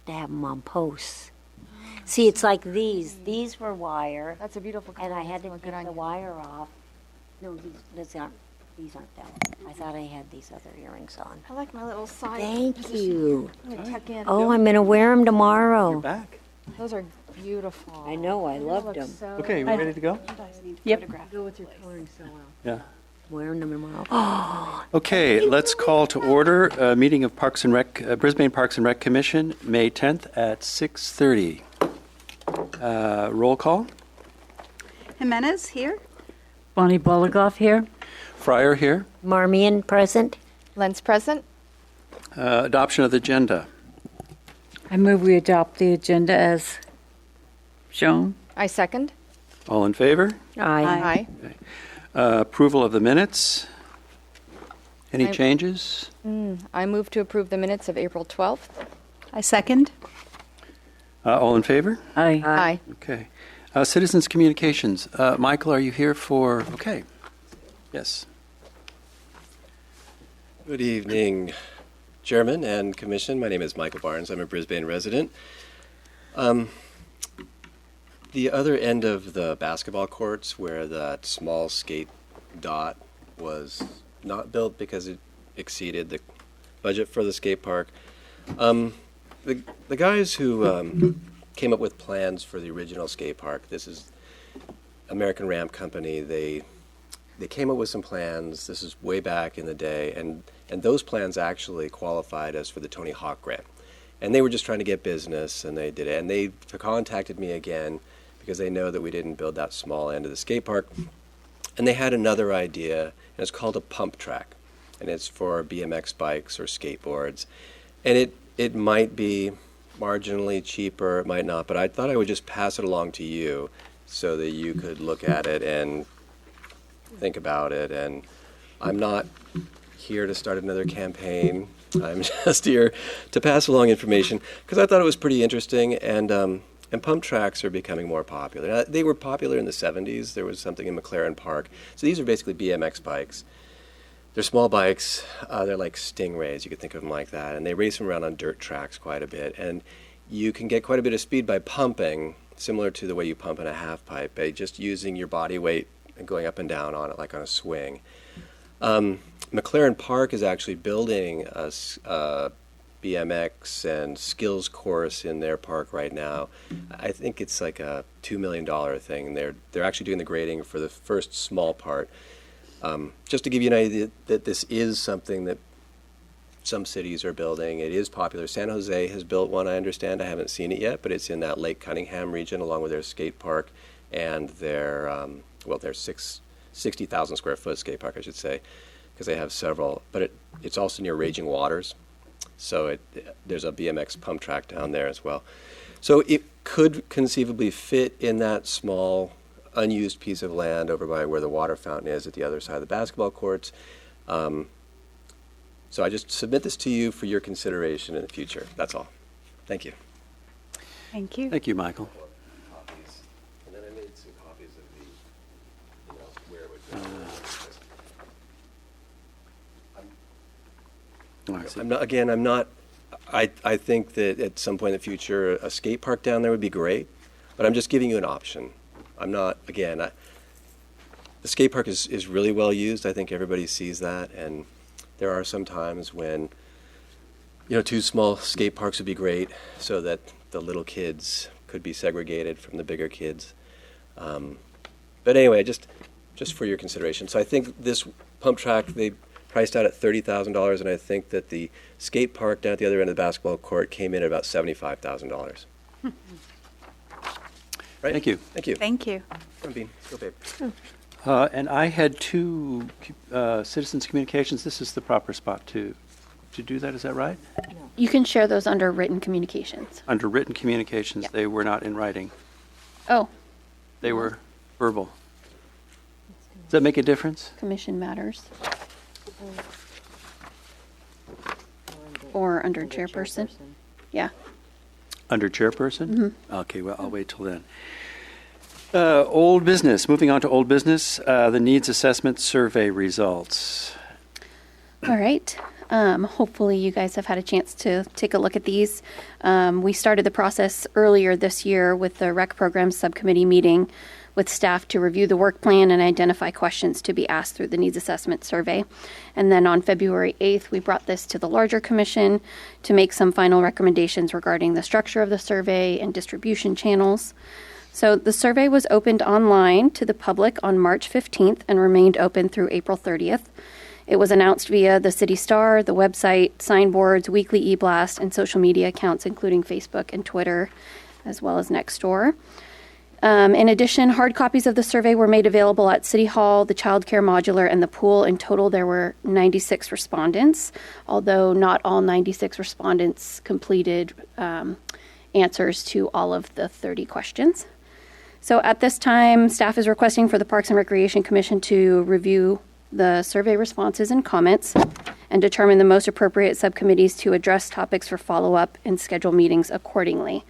to have them on posts. See, it's like these. These were wire, That's a beautiful color. and I had to That's a take good the idea. wire off. No, these aren't them. I thought I had these other earrings on. I like my little side. Thank position. you. I'm gonna tuck in. Oh, I'm going to wear them tomorrow. You're back. Those are beautiful. I know, I They loved look them. so- Okay, we ready to go? You guys need to Yep. photograph Go with the your place. coloring so well. Yeah. Wearing them tomorrow. Oh, Okay, let's call to order a meeting of Parks and Rec, Brisbane Parks and Rec Commission, May 10th at 6:30. Roll call. Jimenez here. Bonnie Boligoff here. Fryer here. Marmion present. Lens present. Adoption of the agenda. I move we adopt the agenda as shown. I second. All in favor? Aye. Aye. Approval of the minutes. Any I- changes? I move to approve the minutes of April 12th. I second. All in favor? Aye. Aye. Okay. Citizens' communications. Michael, are you here for, okay. Yes. Good evening, Chairman and Commission. My name is Michael Barnes. I'm a Brisbane resident. The other end of the basketball courts where that small skate dot was not built because it exceeded the budget for the skate park. The guys who came up with plans for the original skate park, this is American Ramp Company, they came up with some plans. This is way back in the day, and those plans actually qualified us for the Tony Hawk grant. And they were just trying to get business, and they did it. And they contacted me again because they know that we didn't build that small end of the skate park. And they had another idea, and it's called a pump track, and it's for BMX bikes or skateboards. And it might be marginally cheaper, it might not, but I thought I would just pass it along to you so that you could look at it and think about it. And I'm not here to start another campaign. I'm just here to pass along information because I thought it was pretty interesting, and pump tracks are becoming more popular. Now, they were popular in the 70s. There was something in McLaren Park. So these are basically BMX bikes. They're small bikes. They're like Stingrays. You could think of them like that. And they race them around on dirt tracks quite a bit. And you can get quite a bit of speed by pumping, similar to the way you pump in a half pipe, by just using your body weight and going up and down on it like on a swing. McLaren Park is actually building a BMX and skills course in their park right now. I think it's like a $2 million thing. They're actually doing the grading for the first small part. Just to give you an idea that this is something that some cities are building. It is popular. San Jose has built one, I understand. I haven't seen it yet, but it's in that Lake Cunningham region along with their skate park and their 60,000 square foot skate park, I should say, because they have several. But it's also near raging waters. So there's a BMX pump track down there as well. So it could conceivably fit in that small, unused piece of land over by where the water fountain is at the other side of the basketball courts. So I just submit this to you for your consideration in the future. That's all. Thank you. Thank you. Thank you, Michael. Copies. And then I made some copies of the, where it would go. Oh, I see. I think that at some point in the future, a skate park down there would be great, but I'm just giving you an option. I'm not, again, the skate park is really well used. I think everybody sees that, and there are some times when, two small skate parks would be great so that the little kids could be segregated from the bigger kids. But anyway, just for your consideration. So I think this pump track, they priced out at $30,000, and I think that the skate park down at the other end of the basketball court came in at about $75,000. Right? Thank you. Thank you. Thank you. Come on, Bean. Go, babe. And I had two citizens' communications. This is the proper spot to do that, is that right? You can share those under written communications. Under written communications, Yeah. they were not in writing. Oh, They were verbal. Does that make a difference? commission matters. Or under chairperson. Yeah. Under chairperson? Okay, well, I'll wait till then. Old business. Moving on to old business, the needs assessment survey results. All right. Hopefully you guys have had a chance to take a look at these. We started the process earlier this year with the rec program subcommittee meeting with staff to review the work plan and identify questions to be asked through the needs assessment survey. And then on February 8th, we brought this to the larger commission to make some final recommendations regarding the structure of the survey and distribution channels. So the survey was opened online to the public on March 15th and remained open through April 30th. It was announced via the City Star, the website, signboards, weekly e-blast, and social media accounts, including Facebook and Twitter, as well as Nextdoor. In addition, hard copies of the survey were made available at City Hall, the Child Care Modular, and the pool. In total, there were 96 respondents, although not all 96 respondents completed answers to all of the 30 questions. So at this time, staff is requesting for the Parks and Recreation Commission to review the survey responses and comments and determine the most appropriate subcommittees to address topics for follow-up and schedule meetings accordingly.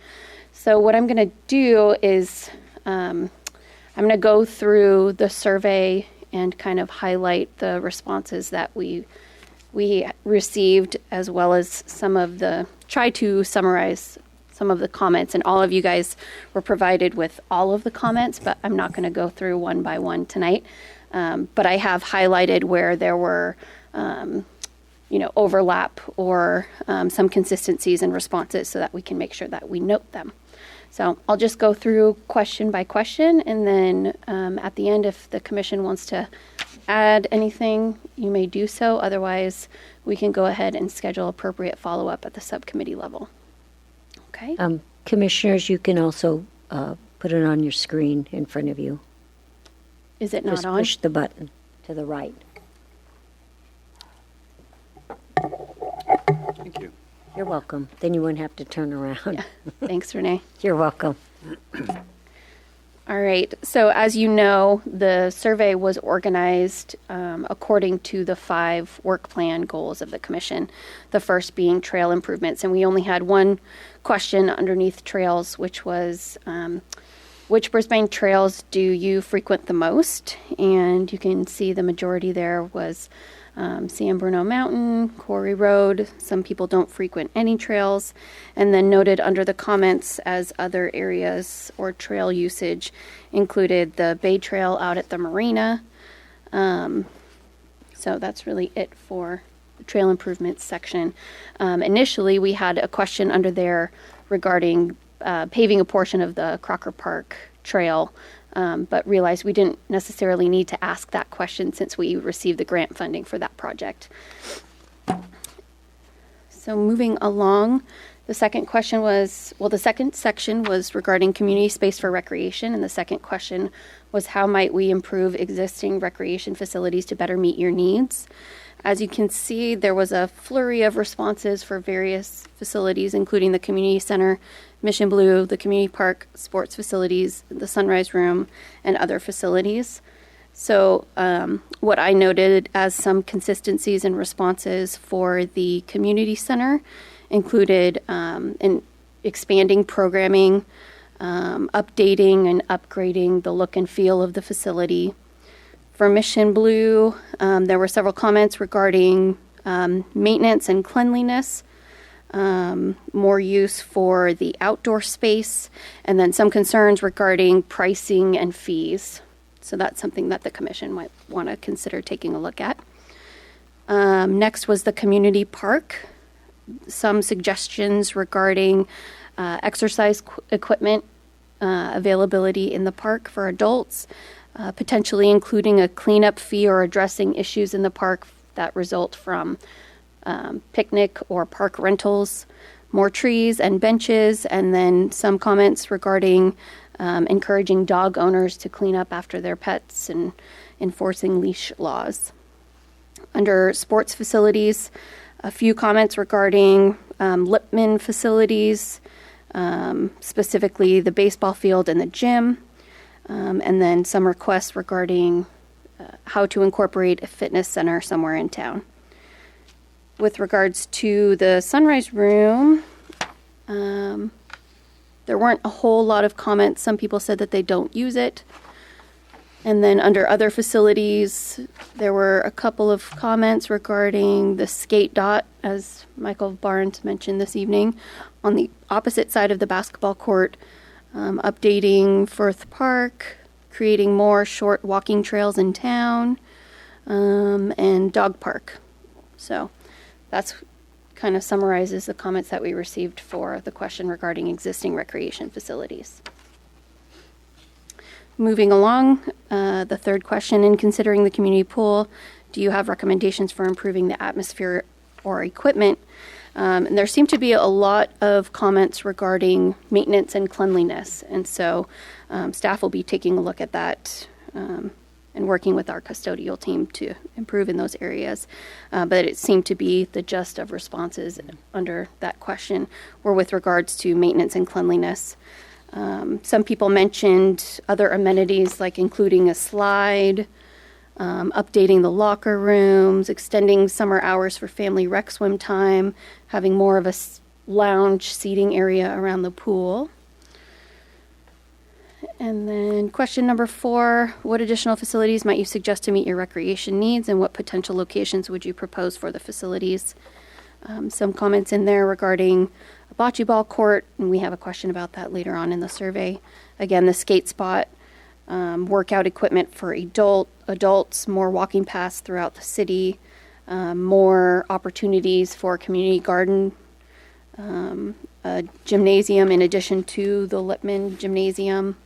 So what I'm going to do is I'm going to go through the survey and kind of highlight the responses that we received, as well as try to summarize some of the comments. And all of you guys were provided with all of the comments, but I'm not going to go through one by one tonight. But I have highlighted where there were, overlap or some consistencies in responses so that we can make sure that we note them. So I'll just go through question by question, and then at the end, if the commission wants to add anything, you may do so. Otherwise, we can go ahead and schedule appropriate follow-up at the subcommittee level. Okay? Commissioners, you can also put it on your screen in front of you. Is it not Just on? push the button to the right. Thank you. You're welcome. Then you wouldn't have to turn around. Yeah. Thanks, Renee. You're welcome. All right. So as you know, the survey was organized according to the 5 work plan goals of the commission, the first being trail improvements. And we only had one question underneath trails, which was, which Brisbane trails do you frequent the most? And you can see the majority there was San Bruno Mountain, Quarry Road. Some people don't frequent any trails. And then noted under the comments as other areas or trail usage included the Bay Trail out at the marina. So that's really it for the trail improvements section. Initially, we had a question under there regarding paving a portion of the Crocker Park Trail, but realized we didn't necessarily need to ask that question since we received the grant funding for that project. So moving along, the second section was regarding community space for recreation, and the second question was how might we improve existing recreation facilities to better meet your needs? As you can see, there was a flurry of responses for various facilities, including the community center, Mission Blue, the community park, sports facilities, the Sunrise Room, and other facilities. So what I noted as some consistencies in responses for the community center included in expanding programming, updating and upgrading the look and feel of the facility. For Mission Blue, there were several comments regarding maintenance and cleanliness, more use for the outdoor space, and then some concerns regarding pricing and fees. So that's something that the commission might want to consider taking a look at. Next was the community park. Some suggestions regarding exercise equipment availability in the park for adults, potentially including a cleanup fee or addressing issues in the park that result from picnic or park rentals, more trees and benches, and then some comments regarding encouraging dog owners to clean up after their pets and enforcing leash laws. Under sports facilities, a few comments regarding Lipman facilities, specifically the baseball field and the gym, and then some requests regarding how to incorporate a fitness center somewhere in town. With regards to the Sunrise Room, there weren't a whole lot of comments. Some people said that they don't use it. And then under other facilities, there were a couple of comments regarding the skate dot, as Michael Barnes mentioned this evening, on the opposite side of the basketball court, updating Firth Park, creating more short walking trails in town, and dog park. So that's kind of summarizes the comments that we received for the question regarding existing recreation facilities. Moving along, the third question, in considering the community pool, do you have recommendations for improving the atmosphere or equipment? And there seem to be a lot of comments regarding maintenance and cleanliness. And so staff will be taking a look at that and working with our custodial team to improve in those areas. But it seemed to be the gist of responses under that question were with regards to maintenance and cleanliness. Some people mentioned other amenities like including a slide, updating the locker rooms, extending summer hours for family rec swim time, having more of a lounge seating area around the pool. And then question number 4, what additional facilities might you suggest to meet your recreation needs, and what potential locations would you propose for the facilities? Some comments in there regarding a bocce ball court, and we have a question about that later on in the survey. Again, the skate spot, workout equipment for adults, more walking paths throughout the city, more opportunities for community garden, a gymnasium in addition to the Lippman Gymnasium.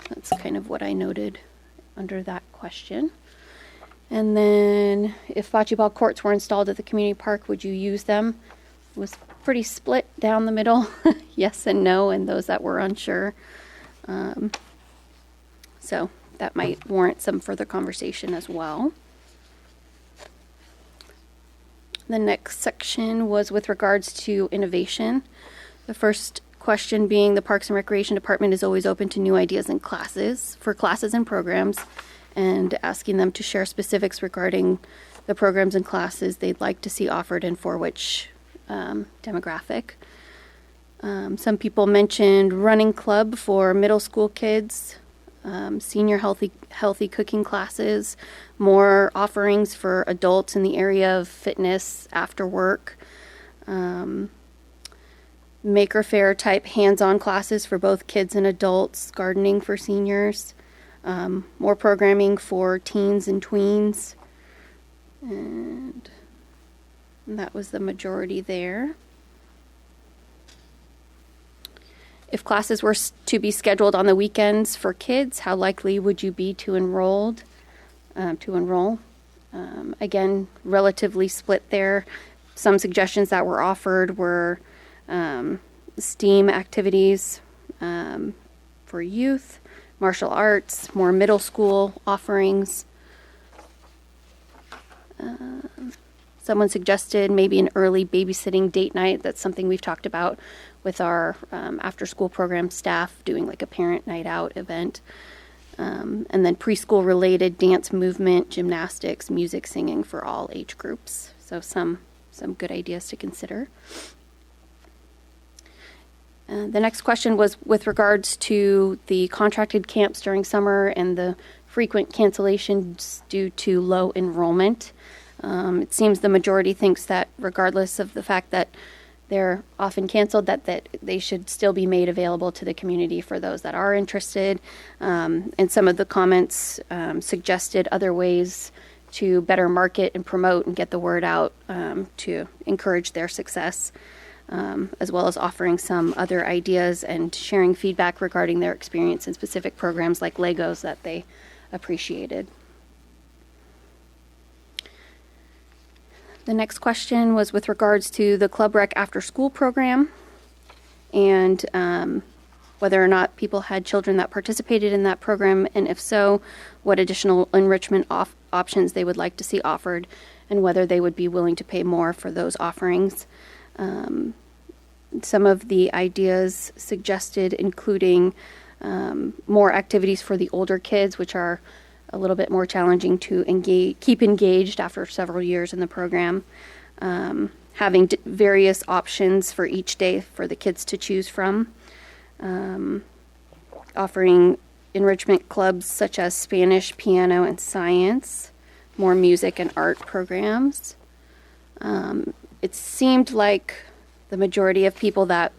That's kind of what I noted under that question. And then if bocce ball courts were installed at the community park, would you use them? It was pretty split down the middle, yes and no, and those that were unsure. So that might warrant some further conversation as well. The next section was with regards to innovation. The first question being the Parks and Recreation Department is always open to new ideas and classes and programs, and asking them to share specifics regarding the programs and classes they'd like to see offered and for which demographic. Some people mentioned running club for middle school kids, senior healthy cooking classes, more offerings for adults in the area of fitness after work, maker faire type hands-on classes for both kids and adults, gardening for seniors, more programming for teens and tweens, and that was the majority there. If classes were to be scheduled on the weekends for kids, how likely would you be to enroll? Again, relatively split there. Some suggestions that were offered were STEAM activities for youth, martial arts, more middle school offerings. Someone suggested maybe an early babysitting date night. That's something we've talked about with our after-school program staff, doing like a parent night out event. And then preschool-related dance, movement, gymnastics, music, singing for all age groups. So some good ideas to consider. The next question was with regards to the contracted camps during summer and the frequent cancellations due to low enrollment. It seems the majority thinks that regardless of the fact that they're often canceled, that they should still be made available to the community for those that are interested. And some of the comments suggested other ways to better market and promote and get the word out to encourage their success, as well as offering some other ideas and sharing feedback regarding their experience in specific programs like Legos that they appreciated. The next question was with regards to the Club Rec after school program and whether or not people had children that participated in that program, and if so, what additional enrichment options they would like to see offered, and whether they would be willing to pay more for those offerings. Some of the ideas suggested including more activities for the older kids, which are a little bit more challenging to keep engaged after several years in the program. Having various options for each day for the kids to choose from. Offering enrichment clubs such as Spanish, piano, and science, more music and art programs. It seemed like the majority of people that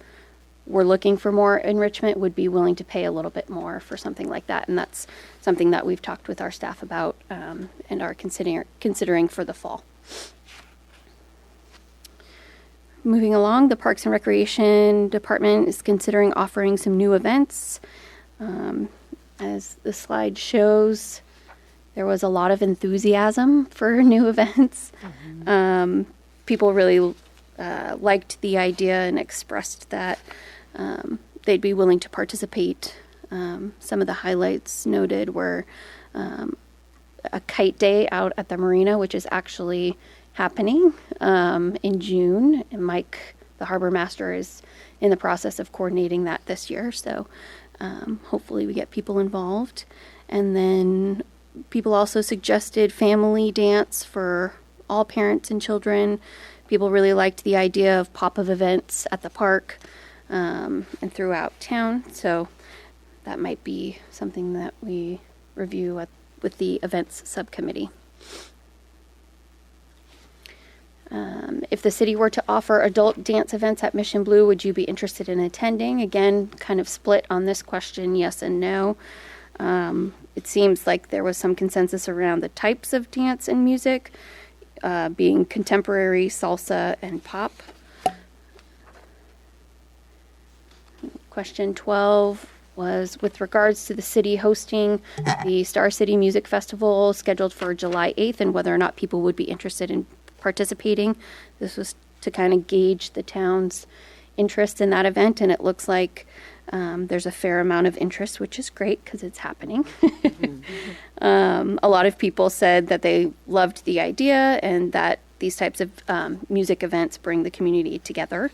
were looking for more enrichment would be willing to pay a little bit more for something like that, and that's something that we've talked with our staff about and are considering for the fall. Moving along, the Parks and Recreation Department is considering offering some new events. As the slide shows, there was a lot of enthusiasm for new events. People really liked the idea and expressed that they'd be willing to participate. Some of the highlights noted were a kite day out at the marina, which is actually happening in June. And Mike, the harbor master, is in the process of coordinating that this year. So hopefully we get people involved. And then people also suggested family dance for all parents and children. People really liked the idea of pop-up events at the park and throughout town. So that might be something that we review with the events subcommittee. If the city were to offer adult dance events at Mission Blue, would you be interested in attending? Again, kind of split on this question, yes and no. It seems like there was some consensus around the types of dance and music, being contemporary, salsa, and pop. Question 12 was with regards to the city hosting the Star City Music Festival scheduled for July 8th and whether or not people would be interested in participating. This was to kind of gauge the town's interest in that event, and it looks like there's a fair amount of interest, which is great because it's happening. A lot of people said that they loved the idea and that these types of music events bring the community together.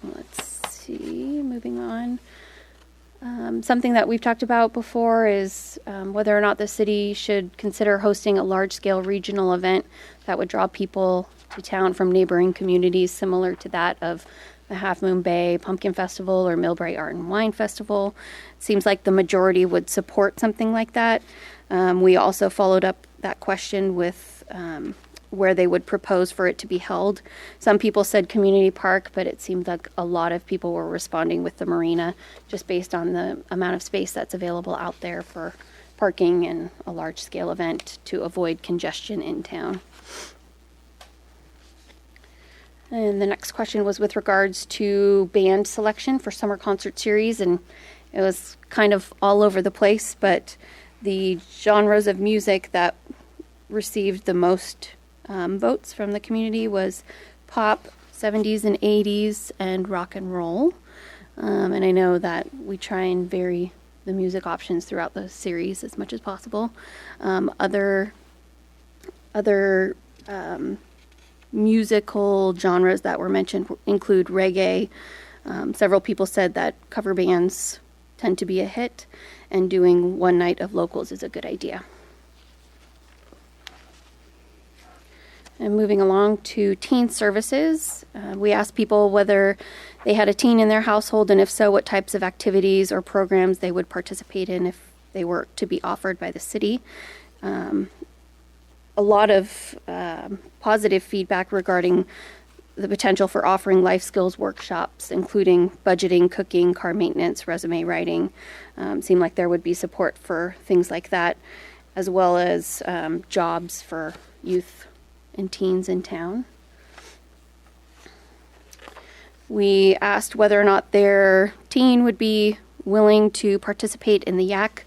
Let's see, moving on. Something that we've talked about before is whether or not the city should consider hosting a large-scale regional event that would draw people to town from neighboring communities similar to that of the Half Moon Bay Pumpkin Festival or Millbrae Art and Wine Festival. It seems like the majority would support something like that. We also followed up that question with where they would propose for it to be held. Some people said community park, but it seemed like a lot of people were responding with the marina just based on the amount of space that's available out there for parking and a large-scale event to avoid congestion in town. And the next question was with regards to band selection for summer concert series, and it was kind of all over the place, but the genres of music that received the most votes from the community was pop, 70s and 80s, and rock and roll. And I know that we try and vary the music options throughout the series as much as possible. Other musical genres that were mentioned include reggae. Several people said that cover bands tend to be a hit, and doing one night of locals is a good idea. And moving along to teen services, we asked people whether they had a teen in their household, and if so, what types of activities or programs they would participate in if they were to be offered by the city. A lot of positive feedback regarding the potential for offering life skills workshops, including budgeting, cooking, car maintenance, resume writing. Seemed like there would be support for things like that, as well as jobs for youth and teens in town. We asked whether or not their teen would be willing to participate in the YAC.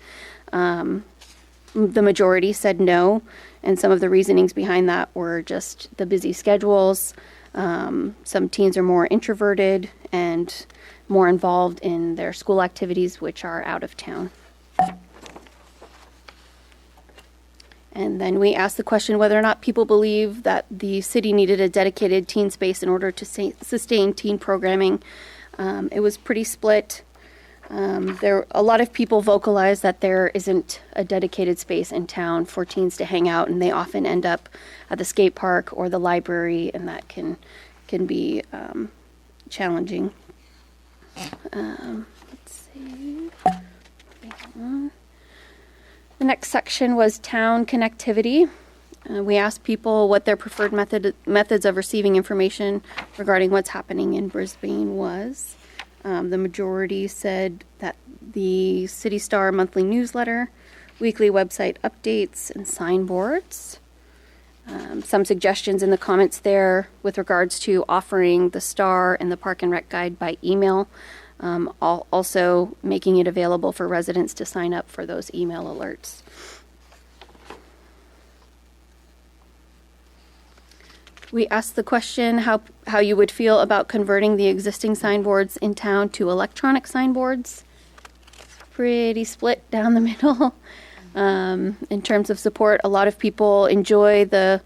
The majority said no, and some of the reasonings behind that were just the busy schedules. Some teens are more introverted and more involved in their school activities, which are out of town. And then we asked the question whether or not people believe that the city needed a dedicated teen space in order to sustain teen programming. It was pretty split. A lot of people vocalized that there isn't a dedicated space in town for teens to hang out, and they often end up at the skate park or the library, and that can be challenging. Let's see. The next section was town connectivity. We asked people what their preferred methods of receiving information regarding what's happening in Brisbane was. The majority said that the City Star monthly newsletter, weekly website updates, and signboards. Some suggestions in the comments there with regards to offering the Star and the Park and Rec Guide by email, also making it available for residents to sign up for those email alerts. We asked the question how you would feel about converting the existing signboards in town to electronic signboards. Pretty split down the middle. In terms of support, a lot of people enjoy the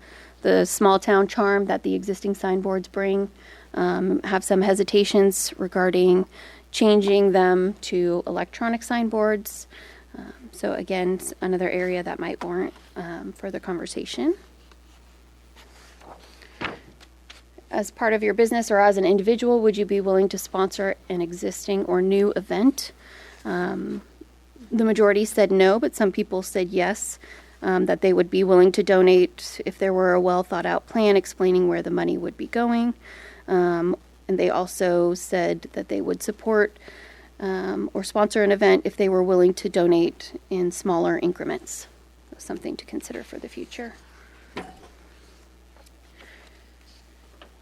small town charm that the existing signboards bring. Have some hesitations regarding changing them to electronic signboards. So again, another area that might warrant further conversation. As part of your business or as an individual, would you be willing to sponsor an existing or new event? The majority said no, but some people said yes, that they would be willing to donate if there were a well thought out plan explaining where the money would be going. And they also said that they would support or sponsor an event if they were willing to donate in smaller increments. Something to consider for the future.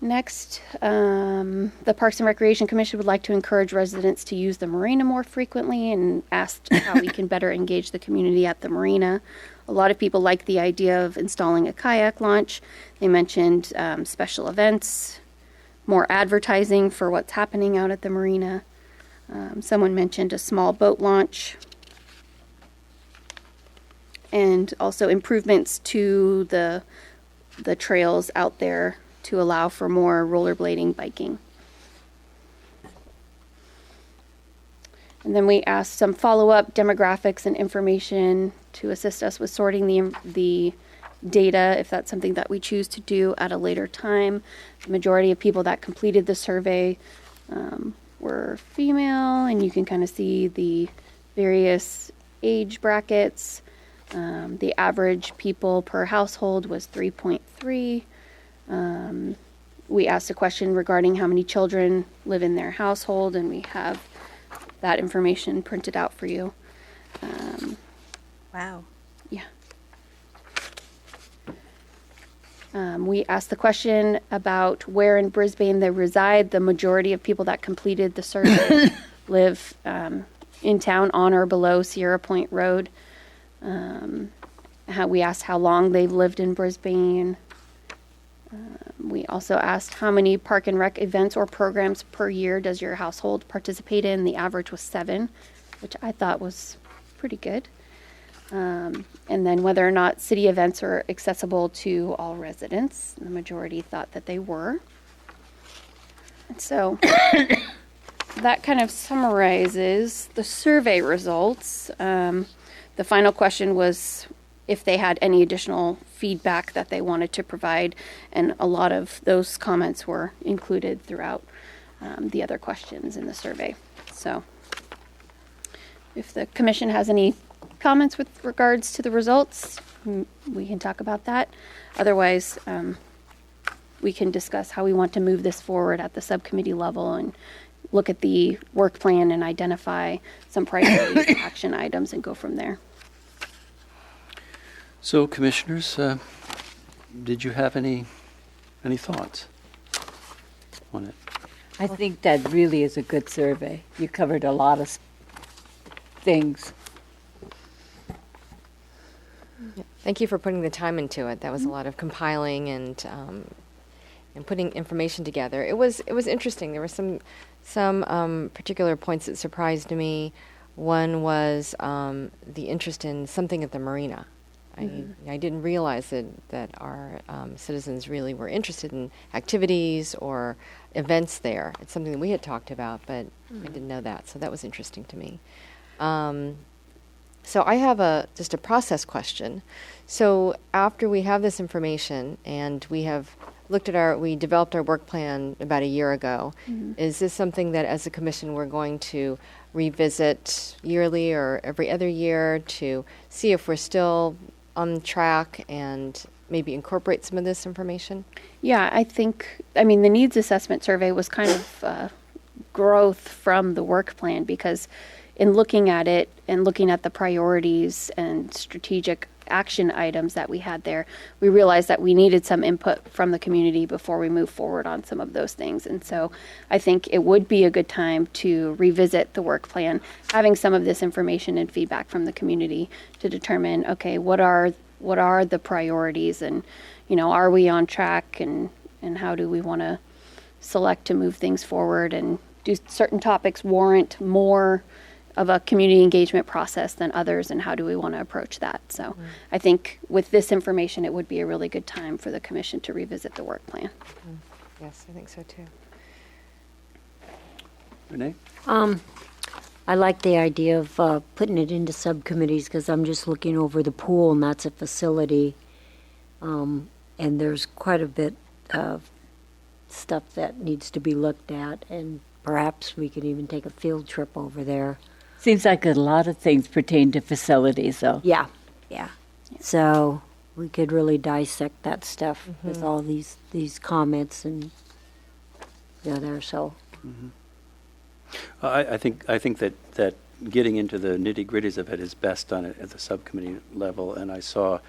Next, the Parks and Recreation Commission would like to encourage residents to use the marina more frequently and asked how we can better engage the community at the marina. A lot of people like the idea of installing a kayak launch. They mentioned special events, more advertising for what's happening out at the marina. Someone mentioned a small boat launch. And also improvements to the trails out there to allow for more rollerblading, biking. And then we asked some follow-up demographics and information to assist us with sorting the data, if that's something that we choose to do at a later time. The majority of people that completed the survey were female, and you can kind of see the various age brackets. The average people per household was 3.3. We asked a question regarding how many children live in their household, and we have that information printed out for you. Wow. Yeah. We asked the question about where in Brisbane they reside. The majority of people that completed the survey live in town on or below Sierra Point Road. We asked how long they've lived in Brisbane. We also asked how many park and rec events or programs per year does your household participate in. The average was 7, which I thought was pretty good. And then whether or not city events are accessible to all residents. The majority thought that they were. And so that kind of summarizes the survey results. The final question was if they had any additional feedback that they wanted to provide, and a lot of those comments were included throughout the other questions in the survey. So if the commission has any comments with regards to the results, we can talk about that. Otherwise, we can discuss how we want to move this forward at the subcommittee level and look at the work plan and identify some priorities and action items and go from there. So, commissioners, did you have any thoughts on it? I think that really is a good survey. You covered a lot of things. Thank you for putting the time into it. That was a lot of compiling and putting information together. It was interesting. There were some particular points that surprised me. One was the interest in something at the marina. I didn't realize that our citizens really were interested in activities or events there. It's something that we had talked about, but I didn't know that. So that was interesting to me. So I have just a process question. So after we have this information and we have we developed our work plan about a year ago. Is this something that as a commission we're going to revisit yearly or every other year to see if we're still on track and maybe incorporate some of this information? Yeah, I mean, the needs assessment survey was kind of growth from the work plan, because in looking at it and looking at the priorities and strategic action items that we had there, we realized that we needed some input from the community before we move forward on some of those things. And so I think it would be a good time to revisit the work plan, having some of this information and feedback from the community to determine, okay, what are the priorities, and, you know, are we on track, and how do we want to select to move things forward, and do certain topics warrant more of a community engagement process than others, and how do we want to approach that? So I think with this information, it would be a really good time for the commission to revisit the work plan. Yes, I think so too. Renee? I like the idea of putting it into subcommittees, because I'm just looking over the pool, and that's a facility. And there's quite a bit of stuff that needs to be looked at, and perhaps we could even take a field trip over there. Seems like a lot of things pertain to facilities, though. Yeah. So we could really dissect that stuff with all these comments and there. So I think that getting into the nitty-gritties of it is best done at the subcommittee level, and I saw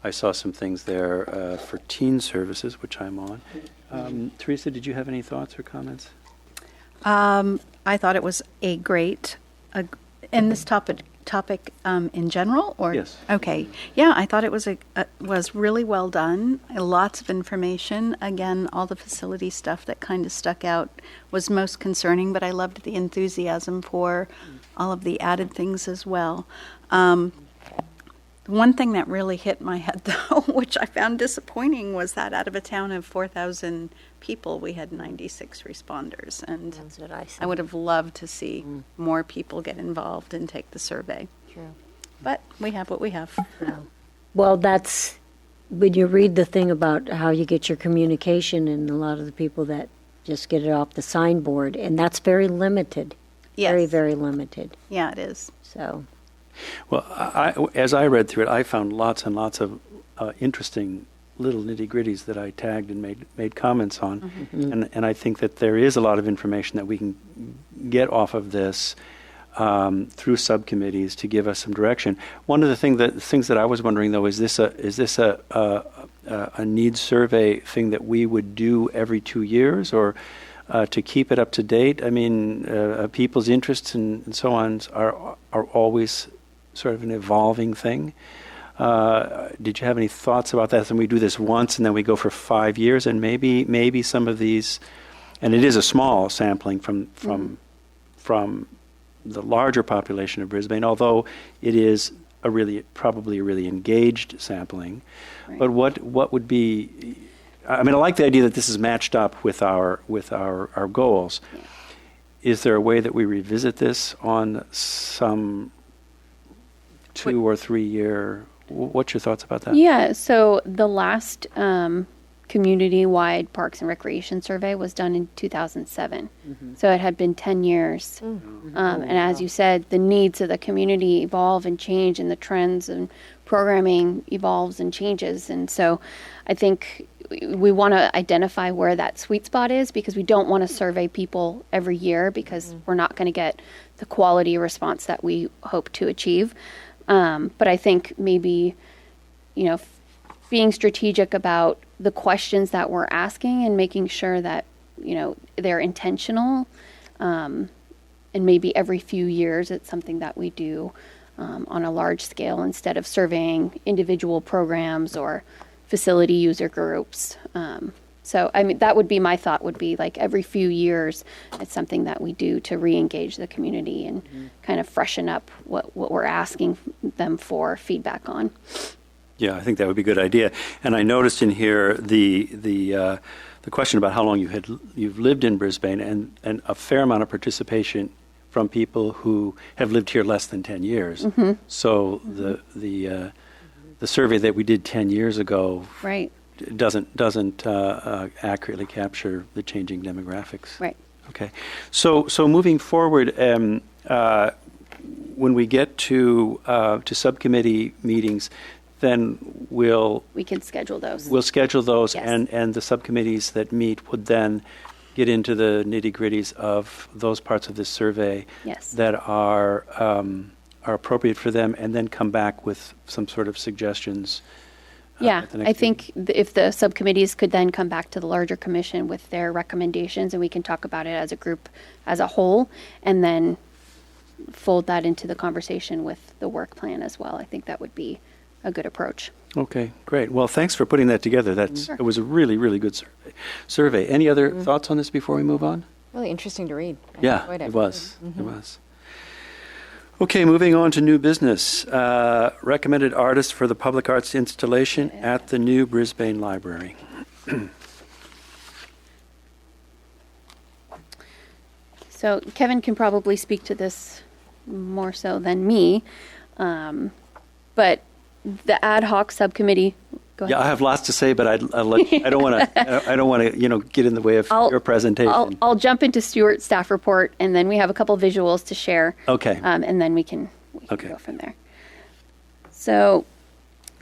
some things there for teen services, which I'm on. Teresa, did you have any thoughts or comments? I thought it was a great, in this topic in general, or Yes. Okay, yeah, I thought it was really well done. Lots of information. Again, all the facility stuff that kind of stuck out was most concerning, but I loved the enthusiasm for all of the added things as well. One thing that really hit my head, though, which I found disappointing, was that out of a town of 4,000 people, we had 96 responders. And that's what I said. I would have loved to see more people get involved and take the survey. True. But we have what we have. Well, that's when you read the thing about how you get your communication, and a lot of the people that just get it off the signboard, and that's very limited. Yes. Very, very limited. Yeah, it is. So Well, as I read through it, I found lots and lots of interesting little nitty-gritties that I tagged and made comments on. And I think that there is a lot of information that we can get off of this through subcommittees to give us some direction. One of the things that I was wondering, though, is this a needs survey thing that we would do every 2 years, or to keep it up to date? I mean, people's interests and so on are always sort of an evolving thing. Did you have any thoughts about that? And we do this once, and then we go for 5 years, and maybe some of these, and it is a small sampling from the larger population of Brisbane, although it is probably a really engaged sampling. Right. But what would be? I mean, I like the idea that this is matched up with our goals. Yeah. Is there a way that we revisit this on some 2 or 3 year? What's your thoughts about that? Yeah, so the last community-wide Parks and Recreation survey was done in 2007. So it had been 10 years. And as you said, the needs of the community evolve and change, and the trends and programming evolves and changes. And so I think we want to identify where that sweet spot is, because we don't want to survey people every year, because we're not going to get the quality response that we hope to achieve. But I think maybe, being strategic about the questions that we're asking and making sure that, they're intentional. And maybe every few years it's something that we do on a large scale, instead of surveying individual programs or facility user groups. So, I mean, that would be my thought, would be like every few years, it's something that we do to re-engage the community and kind of freshen up what we're asking them for feedback on. Yeah, I think that would be a good idea. And I noticed in here the question about how long you've lived in Brisbane, and a fair amount of participation from people who have lived here less than 10 years. So the survey that we did 10 years ago, Right. doesn't accurately capture the changing demographics. Right. Okay. So moving forward, when we get to subcommittee meetings, then We can schedule those. we'll schedule those, Yes. and the subcommittees that meet would then get into the nitty-gritties of those parts of this survey Yes. that are appropriate for them, and then come back with some sort of suggestions. Yeah, at the next I think if the subcommittees could then come back to the larger commission with their recommendations, and we can talk about it as a group, as a whole, and then fold that into the conversation with the work plan as well. I think that would be a good approach. Okay, great. Well, thanks for putting that together. It was a really, really good survey. Any other thoughts on this before we move on? Really interesting to read. I Yeah, enjoyed it was. It was. Okay, moving on to new business. Recommended artist for the public arts installation at the new Brisbane Library. So Kevin can probably speak to this more so than me, but the ad hoc subcommittee. Go ahead. Yeah, I have lots to say, but I don't want to get in the way of your presentation. I'll jump into Stuart's staff report, and then we have a couple visuals to share. Okay. And then we can Okay. go from there. So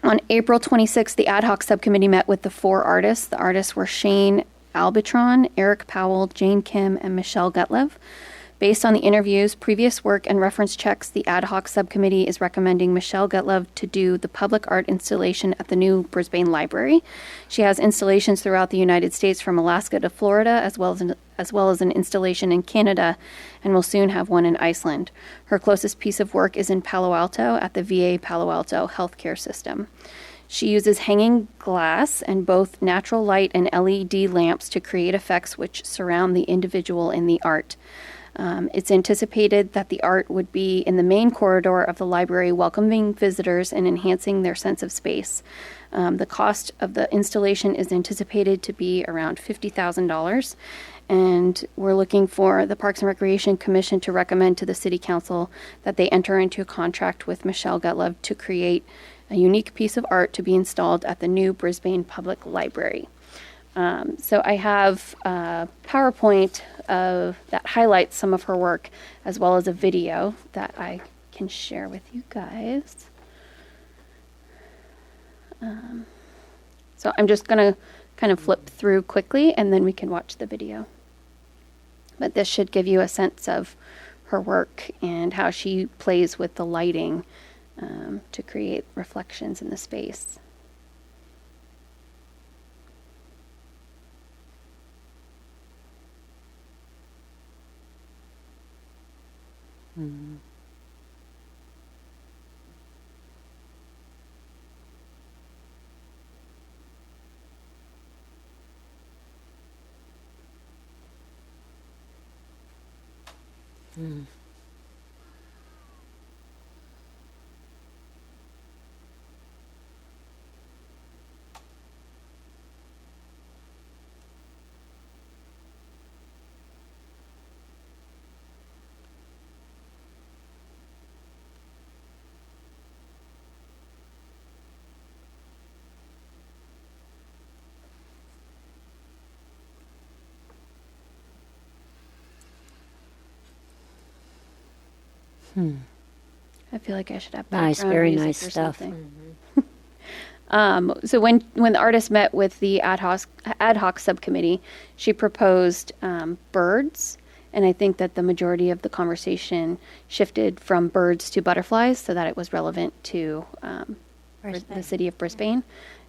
on April 26th, the ad hoc subcommittee met with the 4 artists. The artists were Shane Albitron, Eric Powell, Jane Kim, and Michelle Gutlev. Based on the interviews, previous work, and reference checks, the ad hoc subcommittee is recommending Michelle Gutlev to do the public art installation at the new Brisbane Library. She has installations throughout the United States from Alaska to Florida, as well as an installation in Canada, and will soon have one in Iceland. Her closest piece of work is in Palo Alto at the VA Palo Alto healthcare system. She uses hanging glass and both natural light and LED lamps to create effects which surround the individual in the art. It's anticipated that the art would be in the main corridor of the library, welcoming visitors and enhancing their sense of space. The cost of the installation is anticipated to be around $50,000, and we're looking for the Parks and Recreation Commission to recommend to the City Council that they enter into a contract with Michelle Gutlev to create a unique piece of art to be installed at the new Brisbane Public Library. So I have a PowerPoint that highlights some of her work, as well as a video that I can share with you guys. So I'm just going to kind of flip through quickly, and then we can watch the video. But this should give you a sense of her work and how she plays with the lighting to create reflections in the space. I feel like I should have Nice, background very music nice or stuff. something. So when the artist met with the ad hoc subcommittee, she proposed birds, and I think that the majority of the conversation shifted from birds to butterflies, so that it was relevant to the city of Brisbane.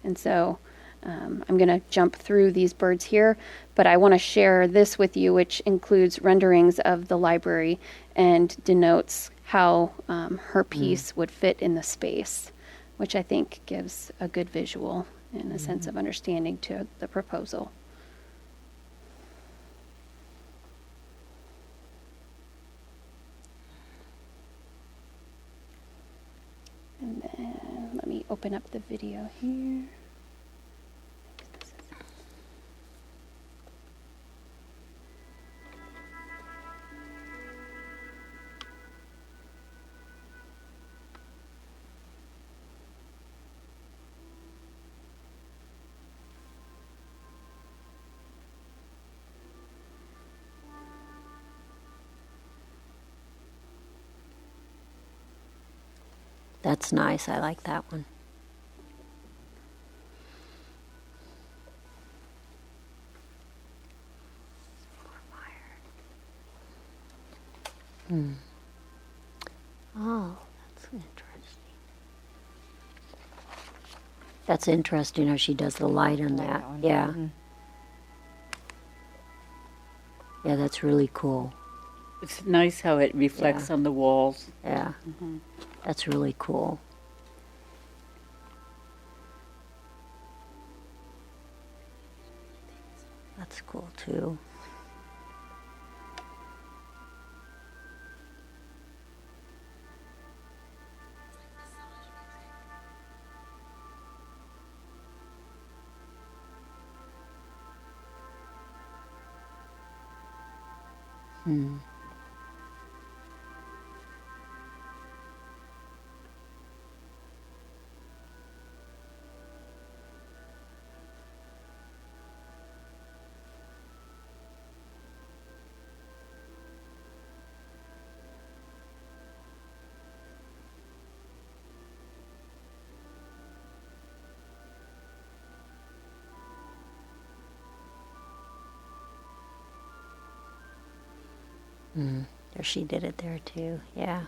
And so I'm going to jump through these birds here, but I want to share this with you, which includes renderings of the library and denotes how her piece would fit in the space, which I think gives a good visual and a sense of understanding to the proposal. And then let me open up the video here. That's nice. I like that one. Oh, that's interesting. That's interesting how she does the light on like that. that one. Yeah. Mhm. Yeah, that's really cool. It's nice how it reflects Yeah. on the walls. Yeah. That's really cool. That's cool too. Hmm. There, she did it there too. Yeah.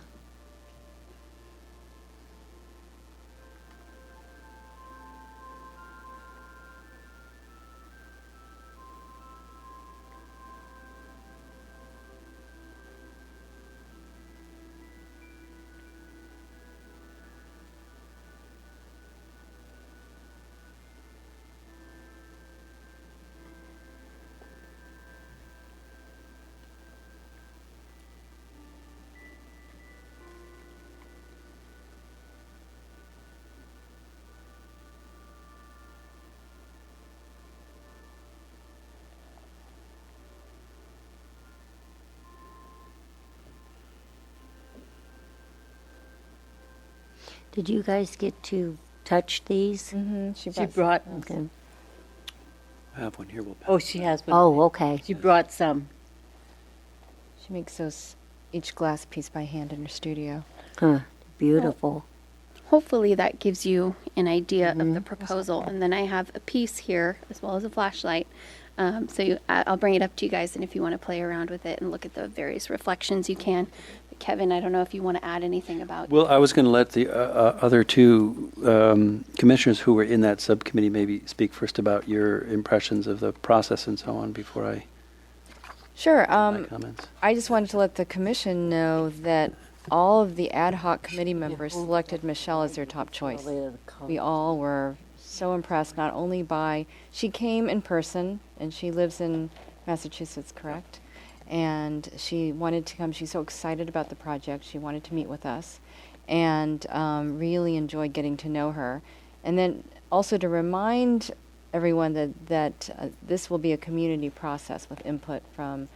Did you guys get to touch these? Mhm, She brought, Okay. I have one here. We'll pass. oh, she has one. Oh, okay. She brought some. She makes those each glass piece by hand in her studio. Huh. Beautiful. Hopefully that gives you an idea of the proposal. And then I have a piece here as well as a flashlight. I'll bring it up to you guys, and if you want to play around with it and look at the various reflections, you can. But Kevin, I don't know if you want to add anything about. Well, I was going to let the other two commissioners who were in that subcommittee maybe speak first about your impressions of the process and so on before I Sure. my comments. I just wanted to let the commission know that all of the ad hoc committee members selected Michelle as their top choice. We all were so impressed, not only by, she came in person, and she lives in Massachusetts, correct? And she wanted to come. She's so excited about the project. She wanted to meet with us, and really enjoyed getting to know her. And then also to remind everyone that this will be a community process with input from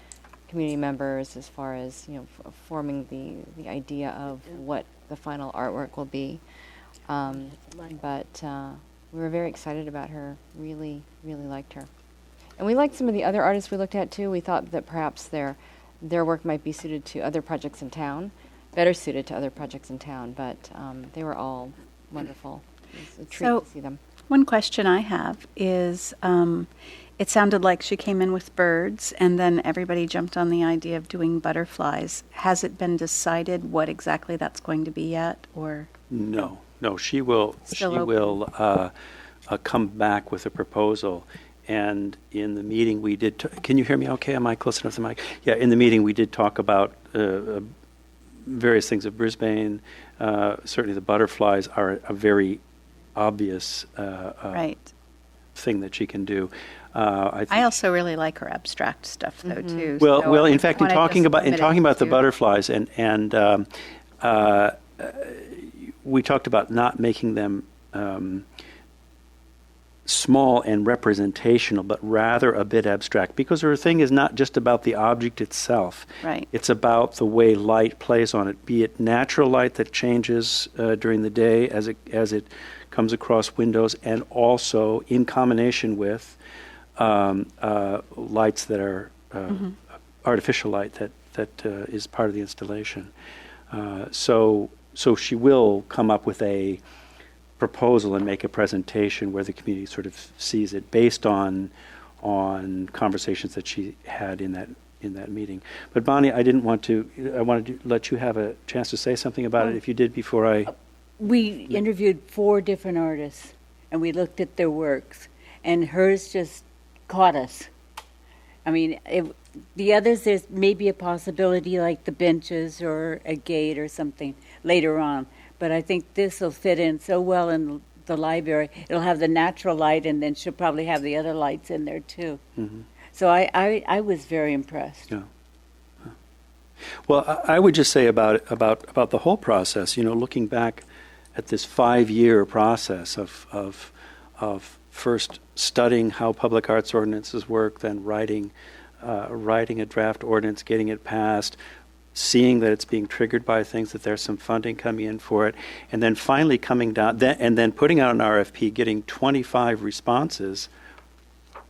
community members as far as, you know, forming the idea of what the final artwork will be. But we were very excited about her. Really, really liked her. And we liked some of the other artists we looked at too. We thought that perhaps their work might be suited to other projects in town, better suited to other projects in town. But they were all wonderful. It was a treat So- to see them. One question I have is, it sounded like she came in with birds, and then everybody jumped on the idea of doing butterflies. Has it been decided what exactly that's going to be yet, or? No, she will. Still She open. will come back with a proposal. And in the meeting we did. Can you hear me? Okay, am I close enough to the mic? Yeah. In the meeting we did talk about various things of Brisbane. Certainly, the butterflies are a very obvious Right. thing that she can do. I think I also really like her abstract stuff, though, too. Well, so well. I In wouldn't fact, in wanna talking just about limit it the to- butterflies, and we talked about not making them small and representational, but rather a bit abstract, because her thing is not just about the object itself. Right. It's about the way light plays on it, be it natural light that changes during the day as it comes across windows, and also in combination with lights that are artificial light that is part of the installation. So so she will come up with a proposal and make a presentation where the community sort of sees it based on conversations that she had in that meeting. But Bonnie, I wanted to let you have a chance to say something about it if you did before I. We interviewed 4 different artists, and we looked at their works, and hers just caught us. I mean, the others, there's maybe a possibility like the benches or a gate or something later on, but I think this will fit in so well in the library. It'll have the natural light, and then she'll probably have the other lights in there too. Mhm. So I was very impressed. Yeah. Well, I would just say about the whole process, looking back at this 5-year process of first studying how public arts ordinances work, then writing a draft ordinance, getting it passed, seeing that it's being triggered by things, that there's some funding coming in for it, and then finally coming down, and then putting out an RFP, getting 25 responses,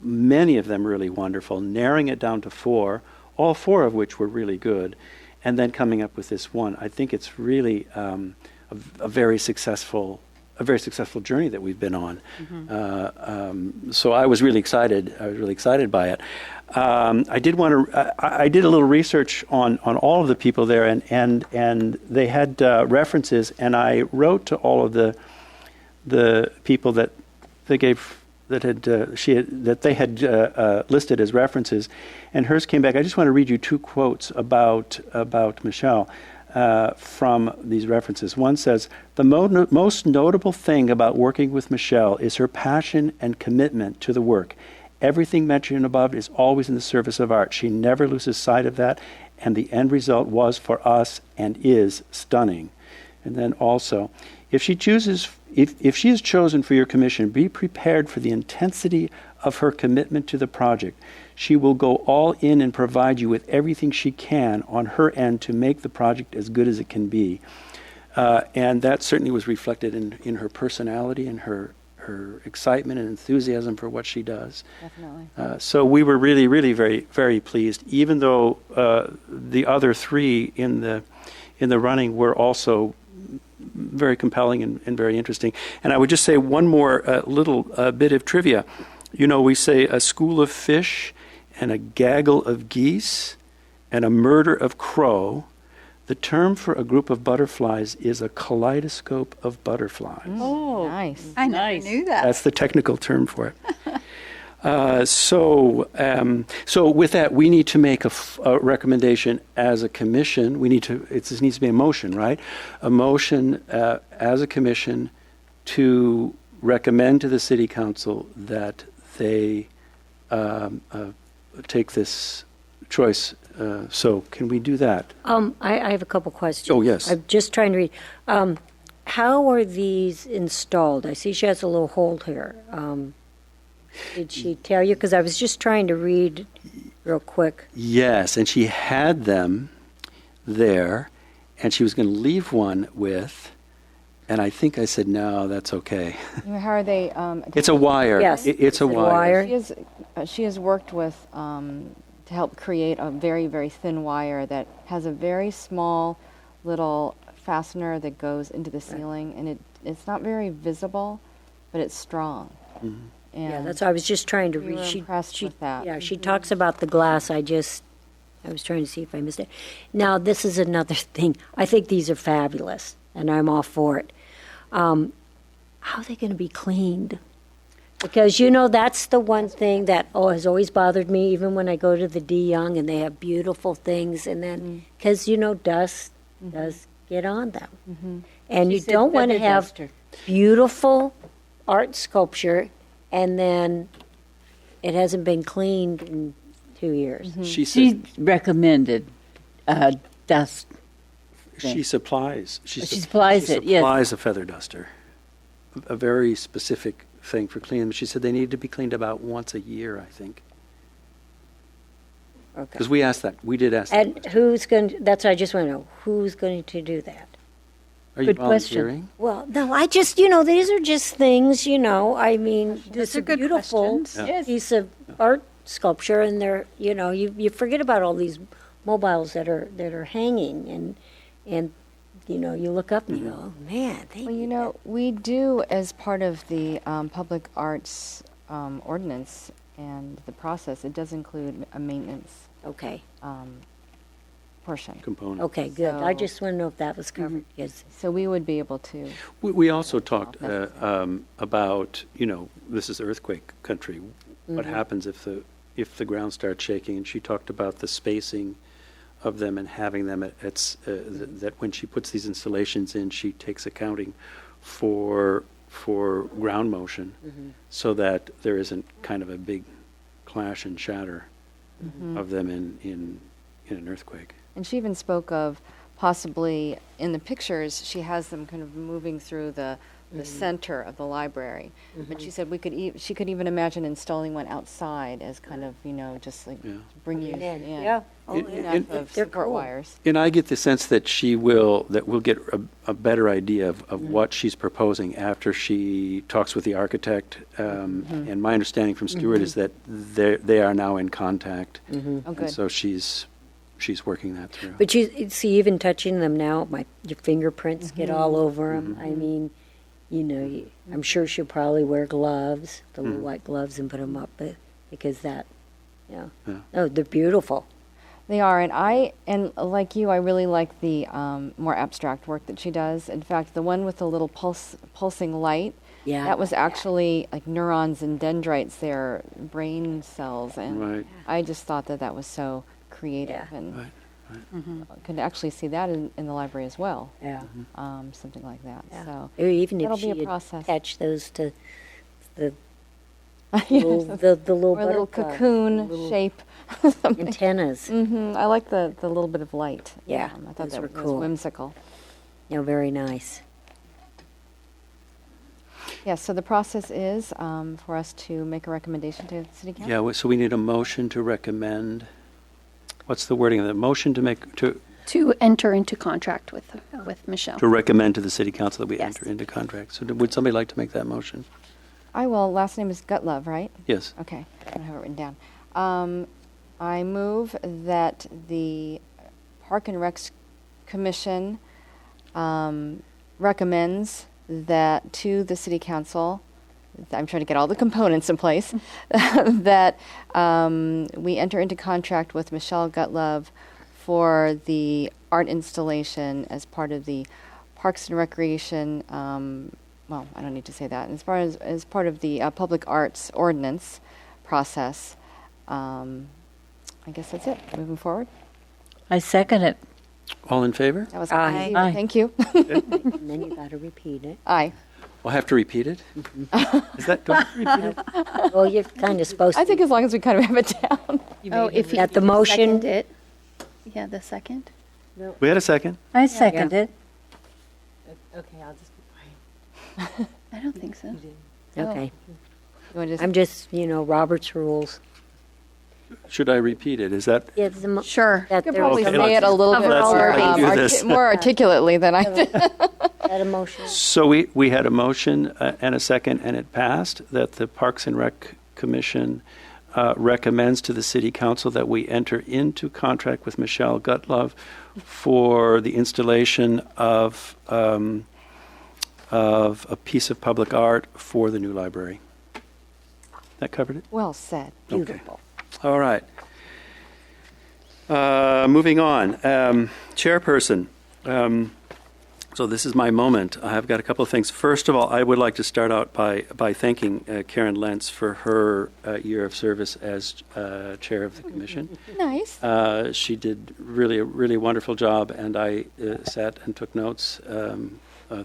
many of them really wonderful, narrowing it down to 4, all 4 of which were really good, and then coming up with this one. I think it's really a very successful journey that we've been on. So I was really excited. I was really excited by it. I did a little research on all of the people there, and they had references, and I wrote to all of the people that they gave that they had listed as references, and hers came back. I just want to read you 2 quotes about Michelle. From these references. One says, "The most notable thing about working with Michelle is her passion and commitment to the work. Everything mentioned above is always in the service of art. She never loses sight of that, and the end result was for us and is stunning." And then also, if she is chosen for your commission, be prepared for the intensity of her commitment to the project. She will go all in and provide you with everything she can on her end to make the project as good as it can be. And that certainly was reflected in her personality and her excitement and enthusiasm for what she does. Definitely. So we were really, really very, very pleased, even though the other 3 in the running were also very compelling and very interesting. And I would just say one more little bit of trivia. We say a school of fish and a gaggle of geese and a murder of crow. The term for a group of butterflies is a kaleidoscope of butterflies. Oh, Nice. I never Nice. knew that. That's the technical term for it. So with that, we need to make a recommendation as a commission. This needs to be a motion, right? A motion as a commission to recommend to the city council that they take this choice. So can we do that? I have a couple questions. Oh, yes. I'm just trying to read. How are these installed? I see she has a little hold here. Did she tell you? Because I was just trying to read real quick. Yes, and she had them there, and she was going to leave one with, and I think I said, no, that's okay. How are they? It's a wire. Yes. It's a wire. She has worked with to help create a very, very thin wire that has a very small little fastener that goes into the ceiling, and it's not very visible, but it's strong. Mm-hmm. And Yeah, that's. I was just trying to we read. were impressed with that. Yeah, she talks about the glass. I was trying to see if I missed it. Now, this is another thing. I think these are fabulous, and I'm all for it. How are they going to be cleaned? Because, that's the one thing that has always bothered me, even when I go to the De Young and they have beautiful things, and then, because, dust does get on them. And She you said don't want to feather have duster. beautiful art sculpture, and then it hasn't been cleaned in 2 years. She She said recommended dust. she supplies. She supplies it, yes. Supplies a feather duster, a very specific thing for cleaning. She said they need to be cleaned about once a year, I think. Okay. Because we asked that. We did ask that. And who's going, that's, I just want to know, who's going to do that? Are you good question. volunteering? Well, no, I just, these are just things, I mean, it's are a good beautiful questions. Yes. piece of art sculpture, and they're, you forget about all these mobiles that are hanging, and you look up and you go, oh, man, they Well, did that. we do, as part of the public arts ordinance and the process, it does include a maintenance Okay, portion. Component. okay, good. I So- just want to know if that was covered, because, So we would be able to. We also talked about, this is earthquake country. What happens if the ground starts shaking? And she talked about the spacing of them and having them that when she puts these installations in, she takes accounting for ground motion, so that there isn't kind of a big clash and shatter of them in an earthquake. And she even spoke of possibly, in the pictures, she has them kind of moving through the center of the library. But she said she could even imagine installing one outside as kind of, just like Yeah. bring you in. yeah. Oh, It- yeah. Enough of They're support cool. wires. And I get the sense that we'll get a better idea of what she's proposing after she talks with the architect. And my understanding from Stuart is that they are now in contact. Oh, And good. so she's working that through. But you see, even touching them now, your fingerprints get all over them. I mean, I'm sure she'll probably wear gloves, the little white gloves, and put them up, because that, Yeah. Oh, they're beautiful. They are, and like you, I really like the more abstract work that she does. In fact, the one with the little pulsing light, Yeah. that was actually like neurons and dendrites, their brain cells, and Right. I just thought that was so creative, Yeah. and Right. could actually see that in the library as well, Yeah. something like that. Yeah. So Or even that'll if be a she had process. attached those to the Yes. the little or a little butterfly, cocoon little shape. antennas. I like the little bit of light. Yeah, I thought those that were was cool. whimsical. Very nice. Yes, so the process is for us to make a recommendation to the city council. Yeah, so we need a motion to recommend, what's the wording of the motion To enter into contract with Michelle. to recommend to the city council that we Yes. enter into contract? So would somebody like to make that motion? I will. Last name is Gutlove, right? Yes. Okay, I don't have it written down. I move that the Park and Recs Commission recommends that to the city council, I'm trying to get all the components in place, that we enter into contract with Michelle Gutlove for the art installation as part of the Parks and Recreation, well, I don't need to say that, as far as part of the public arts ordinance process. I guess that's it. Moving forward. I second it. All in favor? That was Aye. easy. Aye. Thank you. And then you got to repeat it. Aye. We'll have to repeat it? Is that, do I have to repeat it? Well, you're kind of supposed I to. think as long as we kind of have it down. Oh, if you At the you motion? second it. Yeah, the second. We had a second? I second it. Okay, I'll just be quiet. I don't think so. Okay. You want to just, I'm just, Robert's rules. Should I repeat it? Is that, Yeah, the mo- Sure. that you could there probably was Okay, say it a little bit Cover all more, our bases. more articulately than I did. that a motion. so we had a motion and a second, and it passed, that the Parks and Rec Commission recommends to the city council that we enter into contract with Michelle Gutlove for the installation of a piece of public art for the new library. That covered it? Well said. Beautiful. All right. Moving on. Chairperson. So this is my moment. I've got a couple of things. First of all, I would like to start out by thanking Karen Lentz for her year of service as chair of the commission. Nice. She did a really wonderful job, and I sat and took notes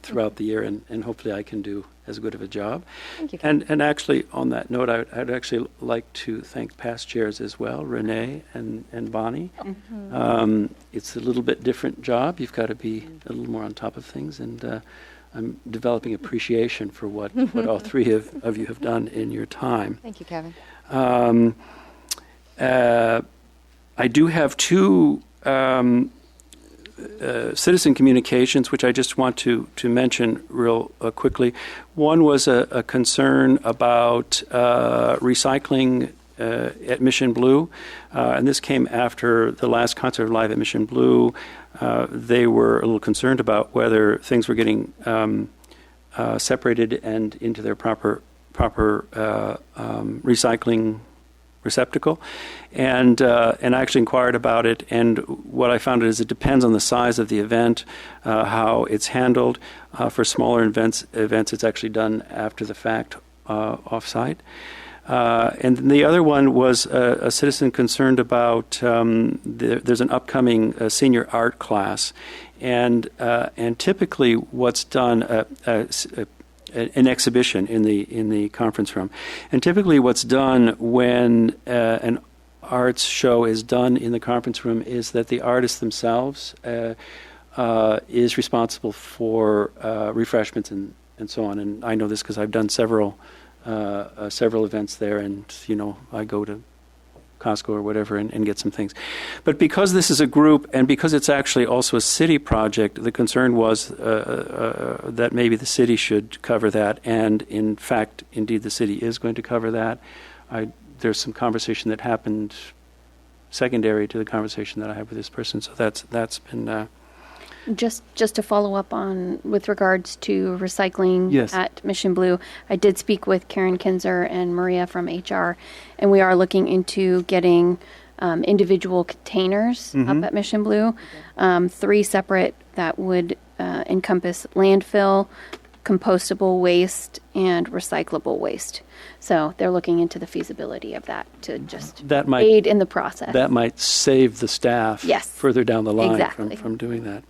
throughout the year, and hopefully I can do as good of a job. Thank you. And actually, on that note, I'd actually like to thank past chairs as well, Renee and Bonnie. It's a little bit different job. You've got to be a little more on top of things, and I'm developing appreciation for what all three of you have done in your time. Thank you, Kevin. I do have two citizen communications, which I just want to mention real quickly. One was a concern about recycling at Mission Blue, and this came after the last concert live at Mission Blue. They were a little concerned about whether things were getting separated and into their proper recycling receptacle, and I actually inquired about it. And what I found is it depends on the size of the event, how it's handled. For smaller events, it's actually done after the fact, off-site. And the other one was a citizen concerned about there's an upcoming senior art class, and typically what's done an exhibition in the conference room, and typically what's done when an arts show is done in the conference room is that the artists themselves is responsible for refreshments and so on. And I know this because I've done several events there, and I go to Costco or whatever and get some things. But because this is a group, and because it's actually also a city project, the concern was that maybe the city should cover that, and in fact, indeed, the city is going to cover that. There's some conversation that happened secondary to the conversation that I had with this person, so that's been... Just to follow up on with regards to recycling Yes. at Mission Blue, I did speak with Karen Kinzer and Maria from HR, and we are looking into getting individual containers up at Mission Blue, 3 separate that would encompass landfill, compostable waste, and recyclable waste. So they're looking into the feasibility of that to just aid in the process. That might save the staff Yes. further down the line Exactly. from doing that.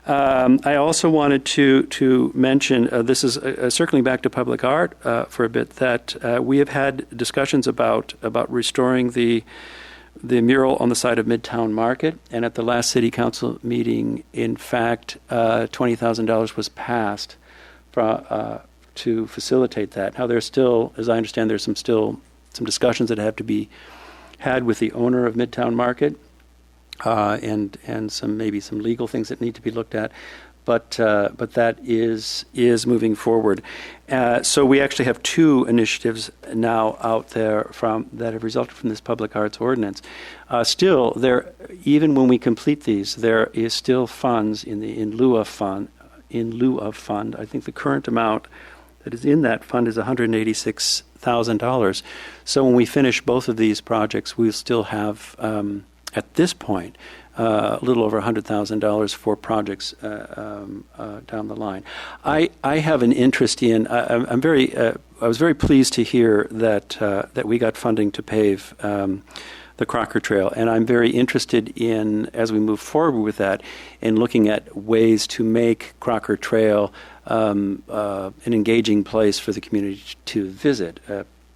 I also wanted to mention, this is circling back to public art for a bit, that we have had discussions about restoring the mural on the side of Midtown Market, and at the last City Council meeting, in fact, $20,000 was passed to facilitate that. Now, there's still, as I understand, there's some discussions that have to be had with the owner of Midtown Market, and maybe some legal things that need to be looked at. But that is moving forward. So we actually have 2 initiatives now out there that have resulted from this public arts ordinance. Still, even when we complete these, there is still funds in lieu of fund. I think the current amount that is in that fund is $186,000. So when we finish both of these projects, we'll still have, at this point, a little over $100,000 for projects down the line. I have an interest in. I was very pleased to hear that we got funding to pave the Crocker Trail, and I'm very interested in, as we move forward with that, in looking at ways to make Crocker Trail an engaging place for the community to visit,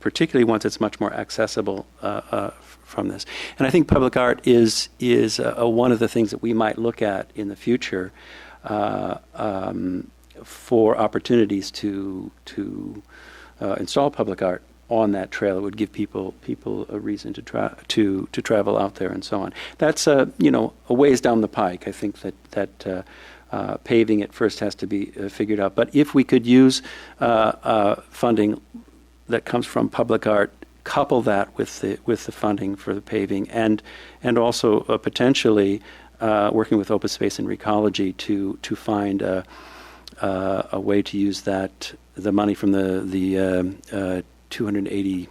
particularly once it's much more accessible from this. And I think public art is one of the things that we might look at in the future for opportunities to install public art on that trail. It would give people a reason to travel out there and so on. That's a ways down the pike. I think that paving it first has to be figured out. But if we could use funding that comes from public art, couple that with the funding for the paving, and also potentially working with Open Space and Recology to find a way to use the money from the 280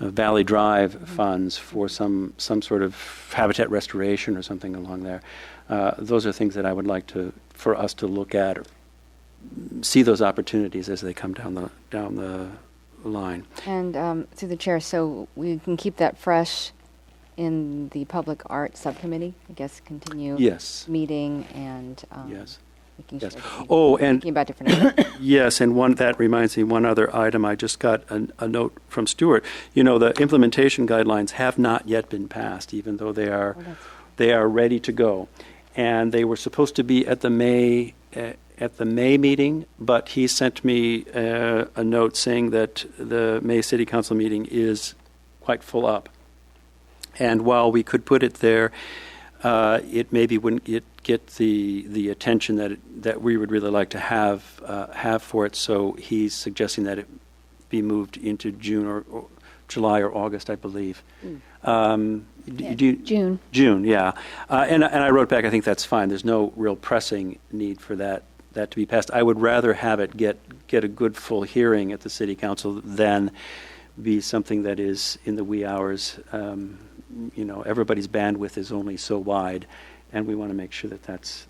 Valley Drive funds for some sort of habitat restoration or something along there. Those are things that I would like for us to look at, or see those opportunities as they come down the line. And through the chair, so we can keep that fresh in the public art subcommittee, I guess, continue Yes. meeting and Yes. making Yes. sure that Oh, and thinking about different areas. yes, and that reminds me, one other item. I just got a note from Stuart. The implementation guidelines have not yet been passed, even though they are ready to go, and they were supposed to be at the May meeting, but he sent me a note saying that the May City Council meeting is quite full up, and while we could put it there, it maybe wouldn't get the attention that we would really like to have for it. So he's suggesting that it be moved into June or July or August, I believe. June. June, yeah. And I wrote back, I think that's fine. There's no real pressing need for that to be passed. I would rather have it get a good full hearing at the City Council than be something that is in the wee hours. Everybody's bandwidth is only so wide, and we want to make sure that's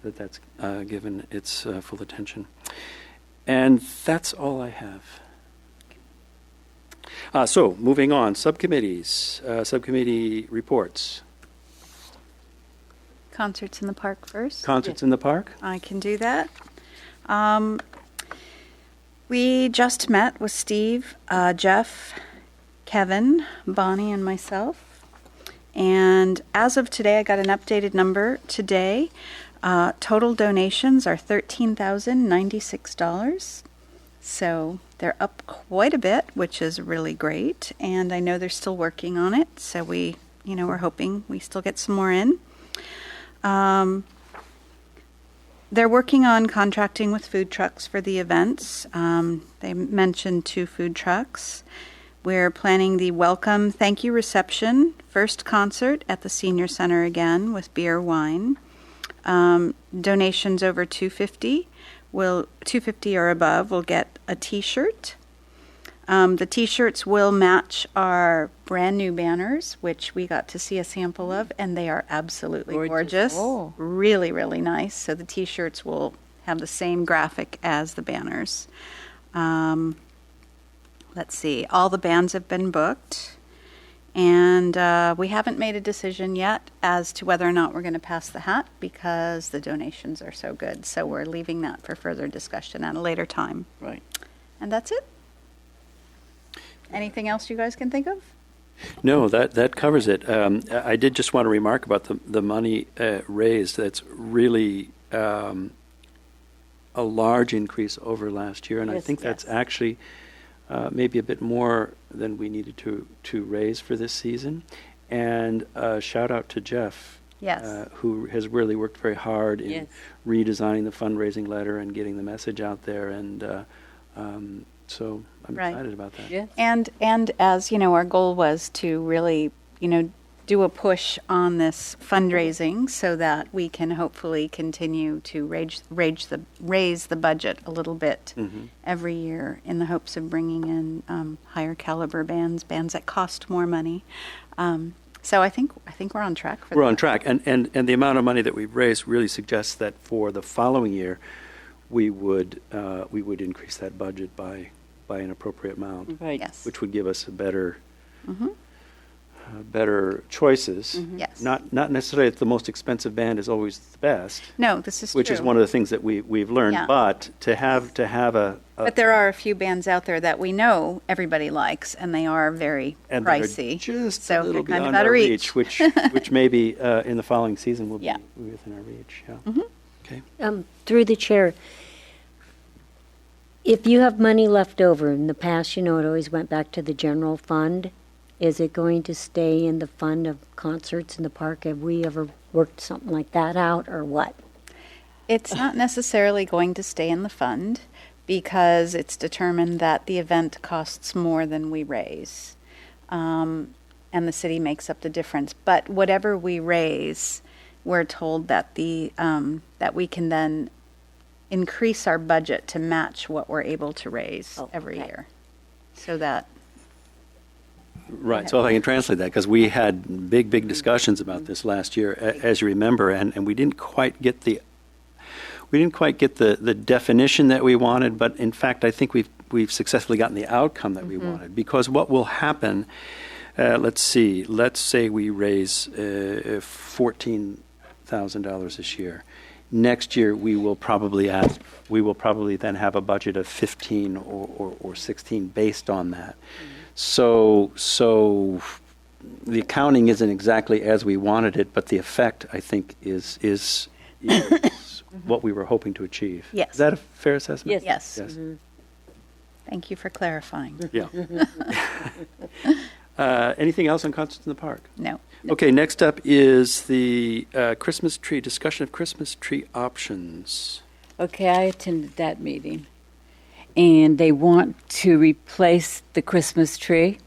given its full attention. And that's all I have. So, moving on, subcommittees, subcommittee reports. Concerts in the park first. Concerts in the park? I can do that. We just met with Steve, Jeff, Kevin, Bonnie, and myself. And as of today, I got an updated number today. Total donations are $13,096. So they're up quite a bit, which is really great. And I know they're still working on it. So we're hoping we still get some more in. They're working on contracting with food trucks for the events. They mentioned 2 food trucks. We're planning the welcome thank you reception, first concert at the Senior Center again with beer, wine. Donations over $250 or above will get a T-shirt. The T-shirts will match our brand new banners, which we got to see a sample of, and they are absolutely gorgeous. Oh. Really, really nice. So the T-shirts will have the same graphic as the banners. Let's see. All the bands have been booked, and we haven't made a decision yet as to whether or not we're going to pass the hat because the donations are so good. So we're leaving that for further discussion at a later time. Right. And that's it. Anything else you guys can think of? No, that covers it. I did just want to remark about the money raised. That's really a large increase over last year, and I Yes, think that's yes. actually maybe a bit more than we needed to raise for this season. And shout out to Jeff, Yes. who has really worked very hard in Yes. redesigning the fundraising letter and getting the message out there. And so I'm Right. excited about that. Yeah. And as you know, our goal was to really, do a push on this fundraising so that we can hopefully continue to raise the budget a little bit every year in the hopes of bringing in higher caliber bands that cost more money. So I think we're on track for that. We're on track, and the amount of money that we've raised really suggests that for the following year, we would increase that budget by an appropriate amount, Right. Yes. which would give us a better choices. Yes. Not necessarily that the most expensive band is always the best, No, this is which true. is one of the things that we've learned. Yeah. But to have a But there are a few bands out there that we know everybody likes, and they are very and that are pricey. just so a little they're kind of beyond out our of reach, which maybe in the following season will Yeah. be within our reach. Yeah. Okay. Through the chair, if you have money left over, in the past, it always went back to the general fund. Is it going to stay in the fund of concerts in the park? Have we ever worked something like that out, or what? It's not necessarily going to stay in the fund because it's determined that the event costs more than we raise. And the city makes up the difference. But whatever we raise, we're told that that we can then increase our budget to match what we're able to raise Oh, every okay. year. So that, Right. So if I can translate that, because we had big discussions about this last year, as you remember, and we didn't quite get the definition that we wanted, but in fact, I think we've successfully gotten the outcome that we wanted. Because what will happen? Let's say we raise $14,000 this year. Next year, we will probably then have a budget of 15 or 16 based on that. So the accounting isn't exactly as we wanted it, but the effect, I think, is what we were hoping to achieve. Yes. Is that a fair assessment? yes. Yes. Thank you for clarifying. Yeah. Anything else on concerts in the park? No. Okay, next up is the Christmas tree, discussion of Christmas tree options. Okay, I attended that meeting, and they want to replace the Christmas tree.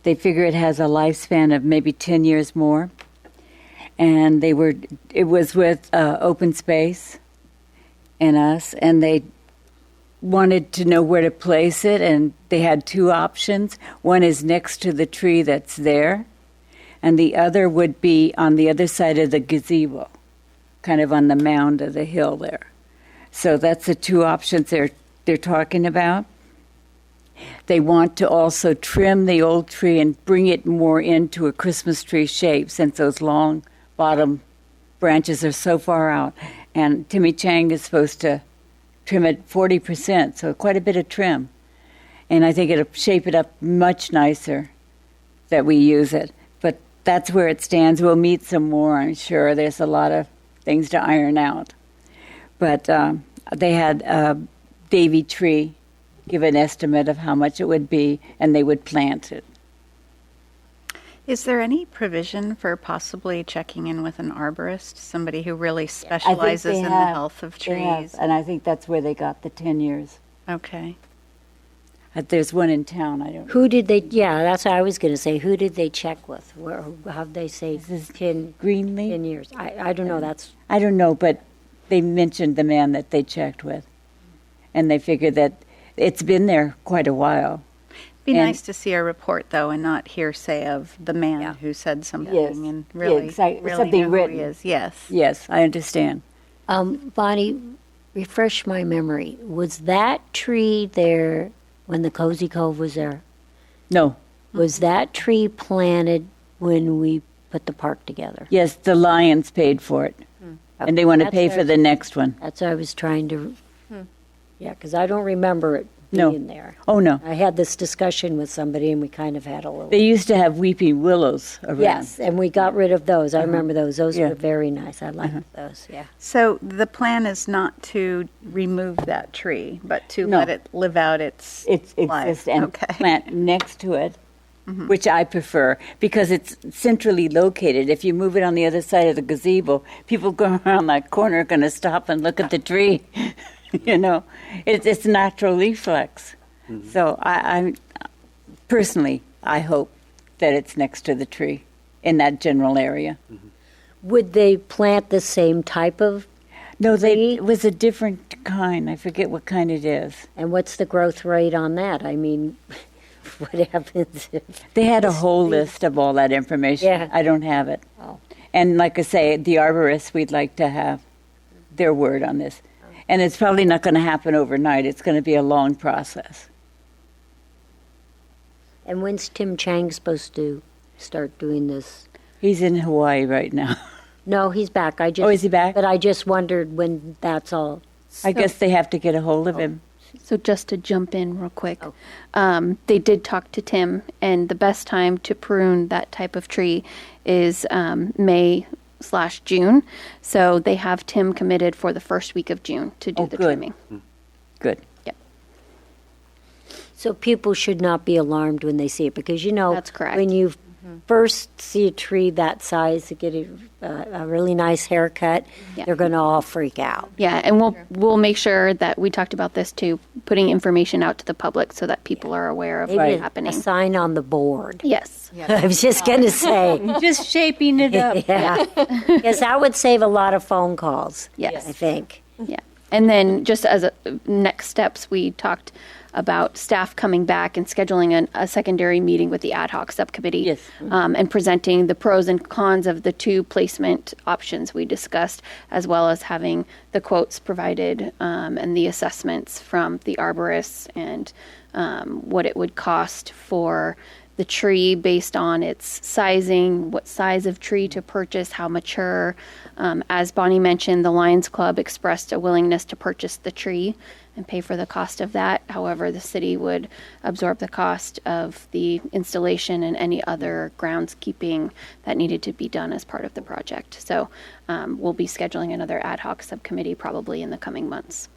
they figure it has a lifespan of maybe 10 years more. And it was with Open Space and us, and they wanted to know where to place it, and they had two options. One is next to the tree that's there, and the other would be on the other side of the gazebo, kind of on the mound of the hill there. So that's the two options they're talking about. They want to also trim the old tree and bring it more into a Christmas tree shape, since those long bottom branches are so far out. And Timmy Chang is supposed to trim it 40%, so quite a bit of trim. And I think it'll shape it up much nicer that we use it. But that's where it stands. We'll meet some more, I'm sure. There's a lot of things to iron out. But they had Davy Tree give an estimate of how much it would be, and they would plant it. Is there any provision for possibly checking in with an arborist, somebody who really specializes in the health of They have, trees? and I think that's where they got the 10 years. Okay. There's one in town, I don't know. Who did they, yeah, that's what I was going to say. Who did they check with? How'd they say This is 10 Greenlee? years? I don't know. I don't know, but they mentioned the man that they checked with. And they figured that it's been there quite a while. Be And- nice to see a report, though, and not hearsay of the man Yeah. who said something Yes. and Yeah, really, exactly. really Something know written. who he is. Yes. Yes, I understand. Bonnie, refresh my memory. Was that tree there when the Cozy Cove was there? No. Was that tree planted when we put the park together? Yes, the Lions paid for it. And they want to That's pay for our- the next one. That's what I was trying to, yeah, because I don't remember it No. being there. Oh, no. I had this discussion with somebody, and we kind of had a little. They used to have weeping willows around. Yes, and we got rid of those. I remember those. Those Yeah. were very nice. I liked those, yeah. So the plan is not to remove that tree, but to No. let it live out its It's life. exist and Okay. plant next to it, which I prefer because it's centrally located. If you move it on the other side of the gazebo, people going around that corner are going to stop and look at the tree. You know, it's natural reflex. So I personally, I hope that it's next to the tree in that general area. Would they plant the same type of, No, Tree? it was a different kind. I forget what kind it is. and what's the growth rate on that? I mean, what happens if, They had a whole list of all that information. Yeah. I don't have it. Oh. And like I say, the arborists, we'd like to have their word on this. And it's probably not going to happen overnight. It's going to be a long process. and when's Tim Chang supposed to start doing this? He's in Hawaii right now. No, he's back. I just. Oh, is he back? But I just wondered when that's all. I guess they have to get a hold of him. So just to jump in real quick, Oh. they did talk to Tim, and the best time to prune that type of tree is May/June. So they have Tim committed for the first week of June to do Oh, the good. trimming. Good. So people should not be alarmed when they see it, because That's correct. when you first see a tree that size to get a really nice haircut, Yeah. they're going to all freak out. Yeah, and we'll make sure that we talked about this too, putting information out to the public so that people are aware of Maybe what's a happening. sign on the board. Yes. I was just going to say, Just shaping it up. yeah, because that would save a lot of phone calls. Yes. I think. Yeah. And then just as next steps, we talked about staff coming back and scheduling a secondary meeting with the ad hoc subcommittee. Yes. And presenting the pros and cons of the two placement options we discussed, as well as having the quotes provided and the assessments from the arborists and what it would cost for the tree based on its sizing, what size of tree to purchase, how mature. As Bonnie mentioned, the Lions Club expressed a willingness to purchase the tree and pay for the cost of that. However, the city would absorb the cost of the installation and any other groundskeeping that needed to be done as part of the project. So we'll be scheduling another ad hoc subcommittee probably in the coming months.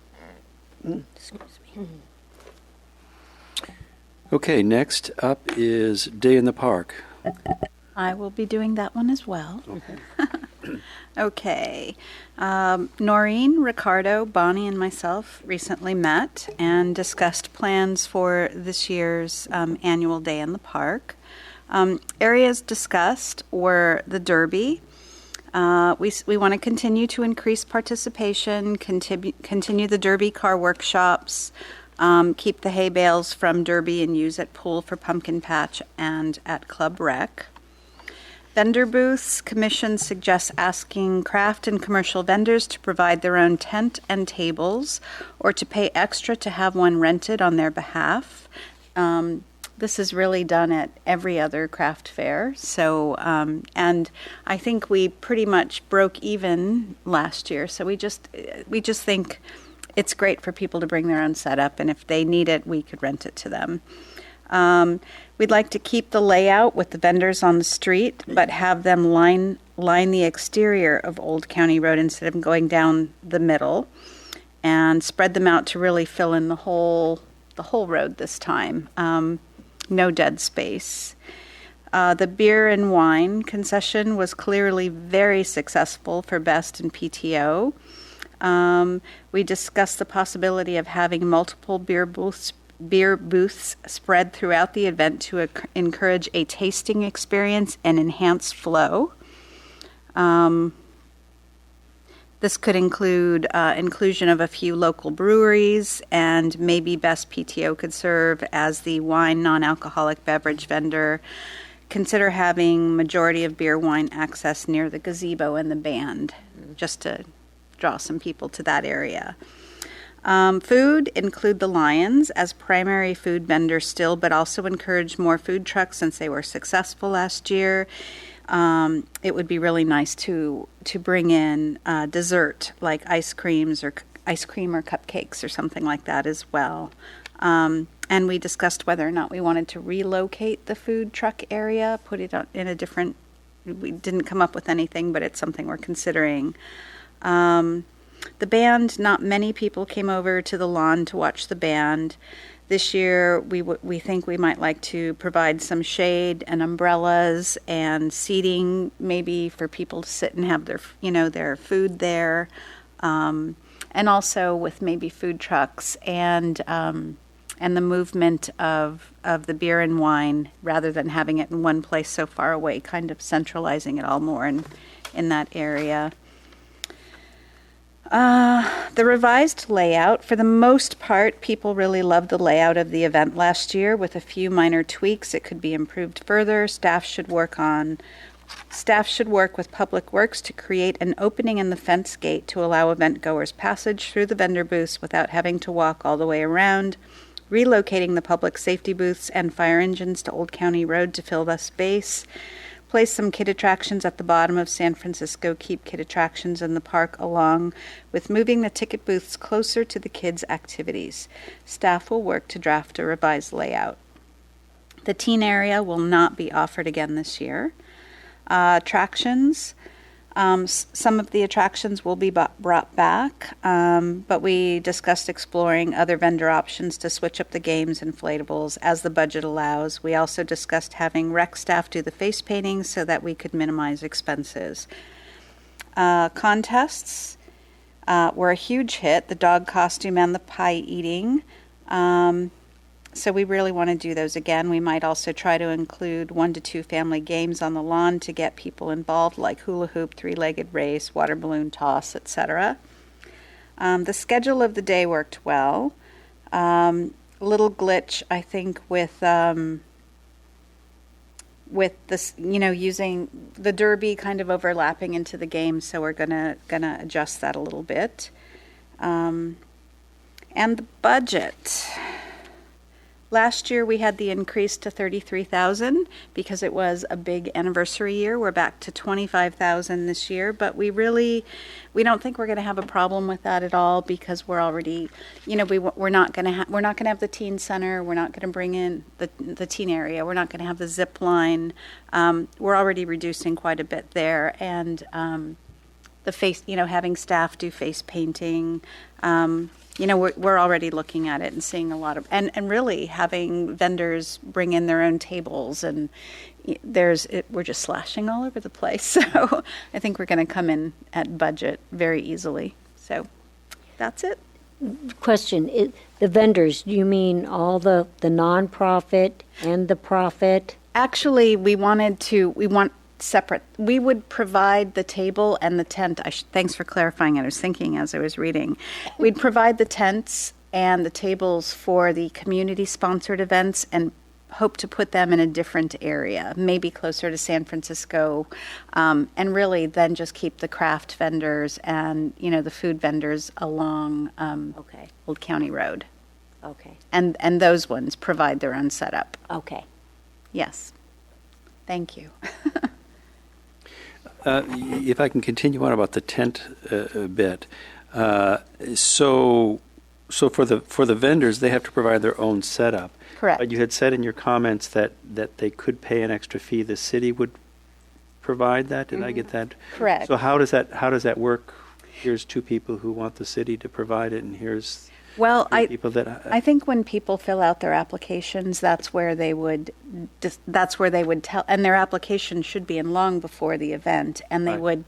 Okay, next up is Day in the Park. I will be doing that one as well. Okay. Noreen, Ricardo, Bonnie, and myself recently met and discussed plans for this year's annual Day in the Park. Areas discussed were the Derby. We want to continue to increase participation, continue the Derby car workshops, keep the hay bales from Derby and use at pool for pumpkin patch and at Club Rec. Vendor booths, Commission suggests asking craft and commercial vendors to provide their own tent and tables or to pay extra to have one rented on their behalf. This is really done at every other craft fair. So, and I think we pretty much broke even last year. So we just think it's great for people to bring their own setup, and if they need it, we could rent it to them. We'd like to keep the layout with the vendors on the street, but have them line the exterior of Old County Road instead of going down the middle, and spread them out to really fill in the whole road this time. No dead space. The beer and wine concession was clearly very successful for Best and PTO. We discussed the possibility of having multiple beer booths spread throughout the event to encourage a tasting experience and enhance flow. This could include inclusion of a few local breweries, and maybe Best PTO could serve as the wine non-alcoholic beverage vendor. Consider having majority of beer wine access near the gazebo and the band, just to draw some people to that area. Food, include the Lions as primary food vendor still, but also encourage more food trucks since they were successful last year. It would be really nice to bring in dessert like ice cream or cupcakes or something like that as well. And we discussed whether or not we wanted to relocate the food truck area, put it in a different. We didn't come up with anything, but it's something we're considering. The band, not many people came over to the lawn to watch the band. This year, we think we might like to provide some shade and umbrellas and seating, maybe for people to sit and have their food there, and also with maybe food trucks and the movement of the beer and wine, rather than having it in one place so far away, kind of centralizing it all more in that area. The revised layout, for the most part, people really loved the layout of the event last year. With a few minor tweaks, it could be improved further. Staff should work with Public Works to create an opening in the fence gate to allow event goers passage through the vendor booths without having to walk all the way around. Relocating the public safety booths and fire engines to Old County Road to fill the space. Place some kid attractions at the bottom of San Francisco. Keep kid attractions in the park, along with moving the ticket booths closer to the kids' activities. Staff will work to draft a revised layout. The teen area will not be offered again this year. Attractions. Some of the attractions will be brought back, but we discussed exploring other vendor options to switch up the games, inflatables, as the budget allows. We also discussed having rec staff do the face painting so that we could minimize expenses. Contests were a huge hit, the dog costume and the pie eating. So we really want to do those again. We might also try to include 1 to 2 family games on the lawn to get people involved, like hula hoop, 3-legged race, water balloon toss, etc. The schedule of the day worked well. A little glitch, I think, with this, using the derby kind of overlapping into the game. So we're gonna adjust that a little bit. And the budget. Last year we had the increase to $33,000 because it was a big anniversary year. We're back to $25,000 this year, but we don't think we're going to have a problem with that at all because we're already, we're not going to have the teen center. We're not going to bring in the teen area. We're not going to have the zip line. We're already reducing quite a bit there, and the face, having staff do face painting. We're already looking at it and seeing a lot of, and really having vendors bring in their own tables, and we're just slashing all over the place. So I think we're going to come in at budget very easily. So that's it. Question, the vendors, do you mean all the nonprofit and the profit? Actually, we want separate. We would provide the table and the tent. Thanks for clarifying. I was thinking as I was reading. We'd provide the tents and the tables for the community-sponsored events and hope to put them in a different area, maybe closer to San Francisco, and really then just keep the craft vendors and, the food vendors along Okay, Old County Road. okay, And those ones provide their own setup. okay. Yes. Thank you. If I can continue on about the tent a bit, so for the vendors, they have to provide their own setup. Correct. You had said in your comments that they could pay an extra fee. The city would provide that. Did I get that? Correct. So how does that work? Here's two people who want the city to provide it, and here's Well, three people that I think when people fill out their applications, that's where they would tell, and their application should be in long before the event, and they Right. would,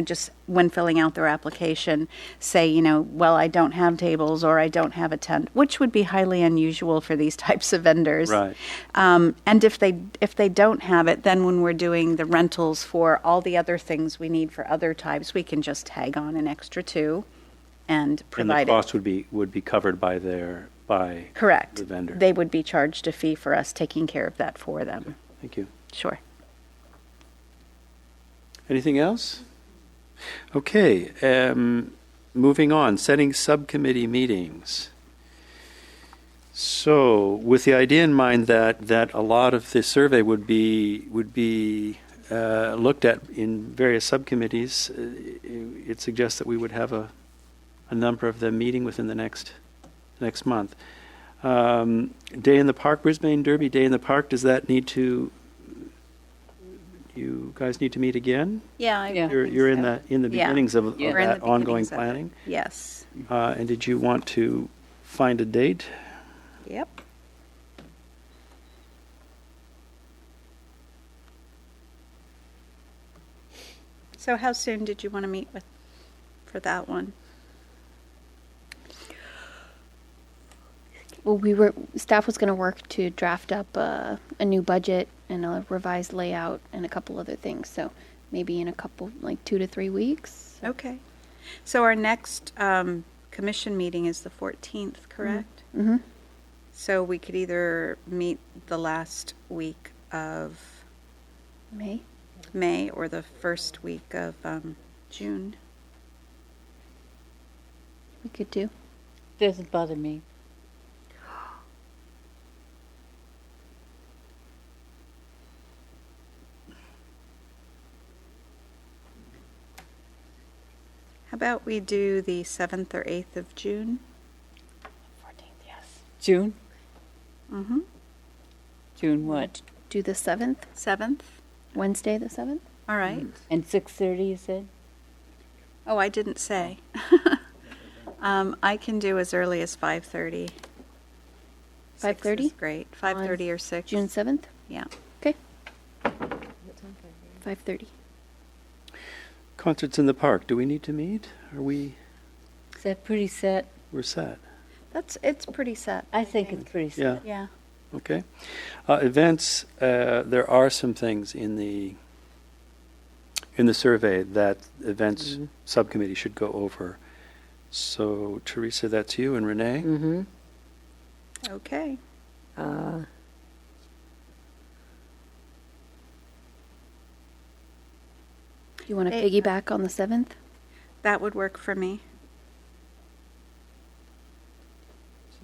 just when filling out their application, say, well, I don't have tables or I don't have a tent, which would be highly unusual for these types of vendors. Right. And if they don't have it, then when we're doing the rentals for all the other things we need for other types, we can just tag on an extra two and and the provide it. cost would be covered by Correct. the vendor. They would be charged a fee for us taking care of that for them. Thank you. Sure. Anything else? Okay, moving on, setting subcommittee meetings. So, with the idea in mind that a lot of the survey would be looked at in various subcommittees, it suggests that we would have a number of them meeting within the next month. Day in the Park, Brisbane Derby Day in the Park. Does that need to? You guys need to meet again? Yeah. Yeah. You're in the Yeah. beginnings of Yeah. We're in the that ongoing beginnings of it. planning. Yes. And did you want to find a date? Yep. So how soon did you want to meet for that one? Well, staff was going to work to draft up a new budget and a revised layout and a couple other things. So maybe in a couple, like 2 to 3 weeks. Okay. So our next commission meeting is the 14th, correct? Mm-hmm. So we could either meet the last week of May or the first week of June. We could do. Doesn't bother me. How about we do the 7th or 8th of June? 14th, yes. June? Mm-hmm. June what? Do the 7th, 7th? Wednesday the 7th? All right. And 6:30, you said? Oh, I didn't say. I can do as early as 5:30. 5:30? Is great. 5:30 or 6. June 7th? Yeah. Okay. 5:30. Concerts in the park. Do we need to meet? We're Is that pretty set? set. It's pretty set. I think it's pretty set. Yeah. Yeah. Okay. Events. There are some things in the survey that events subcommittee should go over. So, Teresa, that's you, and Renee. Mm-hmm. Okay. You want to Hey. piggyback on the 7th? That would work for me.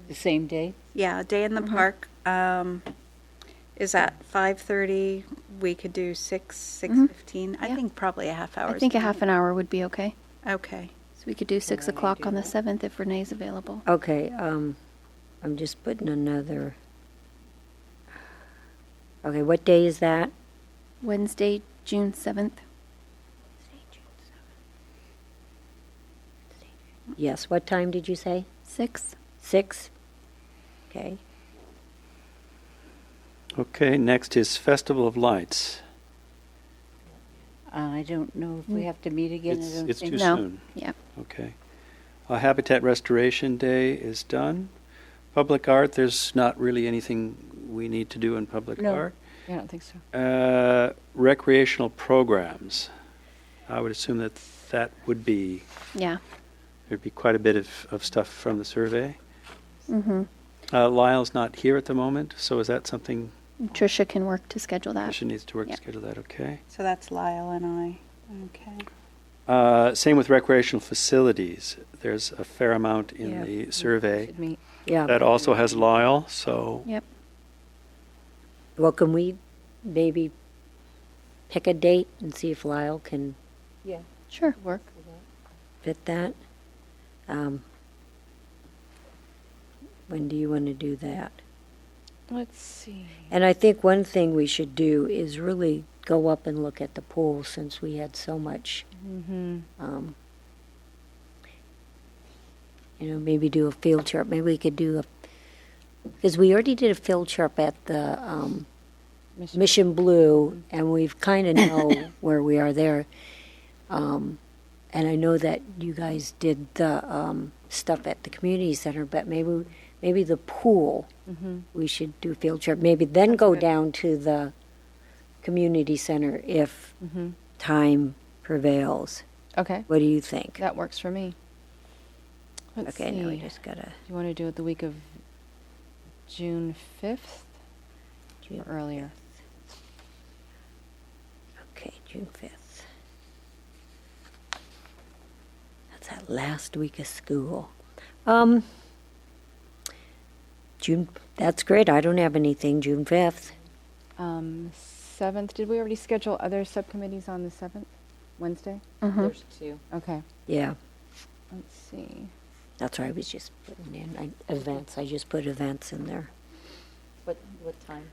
The same day? Yeah, a day in the park is at 5:30. We could do 6:15. I Yeah. think probably a half hour. I think a half an hour would be okay. Okay. So we could do 6 o'clock on the 7th if Renee's available. Okay, I'm just putting another. Okay, what day is that? Wednesday, June 7th. Yes, what time did you say? 6. 6? Okay. Okay. Next is Festival of Lights. I don't know if we have to meet again. I don't It's think too No. soon. Yeah. Okay. Habitat Restoration Day is done. Public art. There's not really anything we need to do in public No. art. I don't think so. Recreational programs. I would assume that that would be, Yeah. there'd be quite a bit of stuff from the survey. Lyle's not here at the moment, so is that something Tricia can work to schedule that. Tricia needs to work Yeah. to schedule that? Okay. So that's Lyle and I. Okay. Same with recreational facilities. There's a fair amount in Yeah. the survey. Should meet. Yeah. That also has Lyle, so Yep. Well, can we maybe pick a date and see if Lyle can Sure. Work. fit that? When do you want to do that? Let's see. And I think one thing we should do is really go up and look at the pool since we had so much. Maybe do a field trip. Maybe we could do because we already did a field trip at the Mission Blue, and we've kind of know where we are there. And I know that you guys did the stuff at the community center, but maybe the pool, we should do a field trip. Maybe then go down to the community center if time prevails. Okay, What do you think? that works for me. Let's Okay, see. now we just gotta Do you want to do it the week of June 5th or earlier? Okay, June 5th. That's that last week of school. June, that's great. I don't have anything, June 5th. 7th, did we already schedule other subcommittees on the 7th? Wednesday? There's two. Okay, Yeah, let's see. that's what I was just putting in. Events, I just put events in there. What time?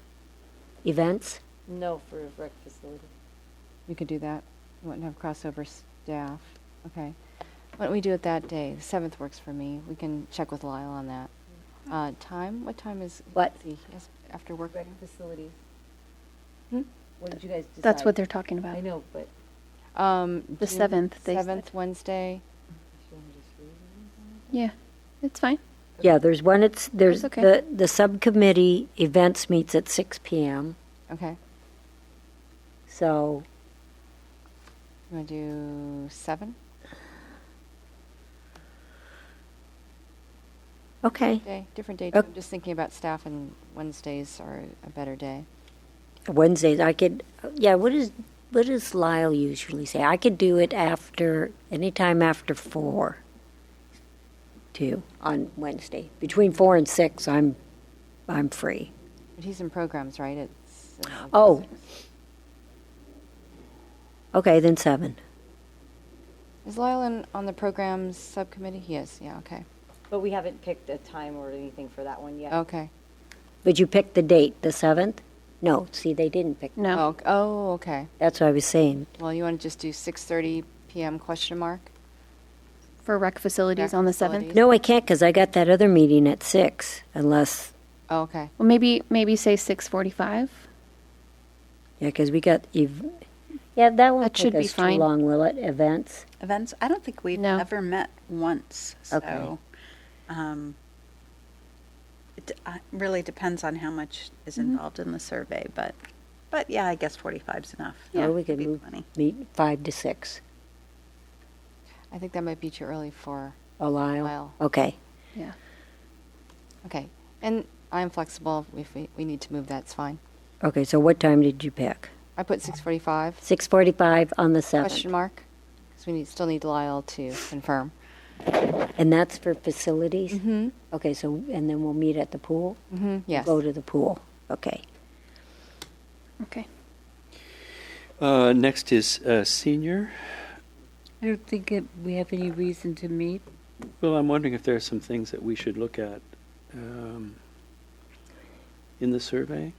Events? No, for rec facility. We could do that. We wouldn't have crossover staff. Okay. Why don't we do it that day? The 7th works for me. We can check with Lyle on that. Time? What time is? What? let's see, yes, after work? Rec facilities. Hmm? What did you guys decide? That's what they're talking about. I know, but The 7th, they said. 7th, Wednesday. Yeah, it's fine. Yeah, there's one, there's That's okay. the subcommittee events meets at 6 p.m. Okay. So, You want to do 7? okay. Day, different day. Ok. I'm just thinking about staff, and Wednesdays are a better day. Wednesdays, I could, yeah, what does Lyle usually say? I could do it anytime after 4, too, on Wednesday. Between 4 and 6, I'm free. But he's in programs, right? It's Oh. Okay, then 7. Is Lyle on the programs subcommittee? He is. Yeah. Okay. but we haven't picked a time or anything for that one yet. Okay. But you picked the date, the 7th? No, see, they didn't pick. No. Oh, okay. That's what I was saying. Well, you want to just do 6:30 p.m. question mark? For rec facilities Rec on the facilities. 7th. No, I can't because I got that other meeting at 6, unless, Oh, okay. Well, maybe say 6:45. yeah, because we got, yeah, that won't That take should be us too fine. long, will it? Events? Events, I don't think we've No. ever met once, Okay. so it really depends on how much is involved in the survey, but yeah, I guess 45 is enough. Or we It'd could be move, plenty. meet 5 to 6. I think that might be too early for A Lyle? Lyle. Okay. Yeah. Okay. And I'm flexible. If we need to move that, it's fine. Okay, so what time did you pick? I put 6:45 6:45 on the 7th. question mark because we still need Lyle to confirm. And that's for facilities? Mm-hmm. Okay, so, and then we'll meet at the pool? Mm-hmm. Yes. Go to the pool. Okay. Okay. Next is senior. I don't think we have any reason to meet. Well, I'm wondering if there are some things that we should look at in the survey.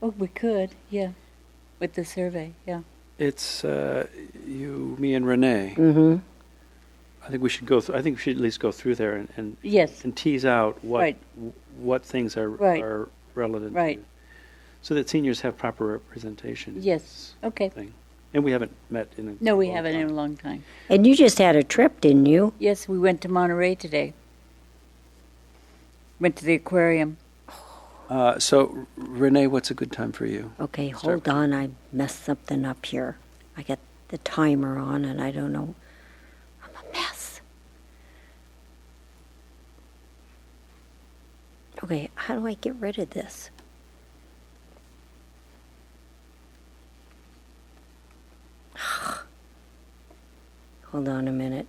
Oh, we could, yeah, with the survey, yeah. It's you, me, and Renee. Mm-hmm. I think we should go. I think we should at least go through there and Yes, tease out Right. what things are Right. are relevant. Right. To, so that seniors have proper representation. in Yes. this Okay. Thing. And we haven't met in a No, we long haven't in time. a long time. And you just had a trip, didn't you? Yes, we went to Monterey today. Went to the aquarium. So, Renee, what's a good time for you? Okay, Start hold on, I messed something up here. I got the timer on and I don't know. I'm a mess. Okay, how do I get rid of this? Hold on a minute.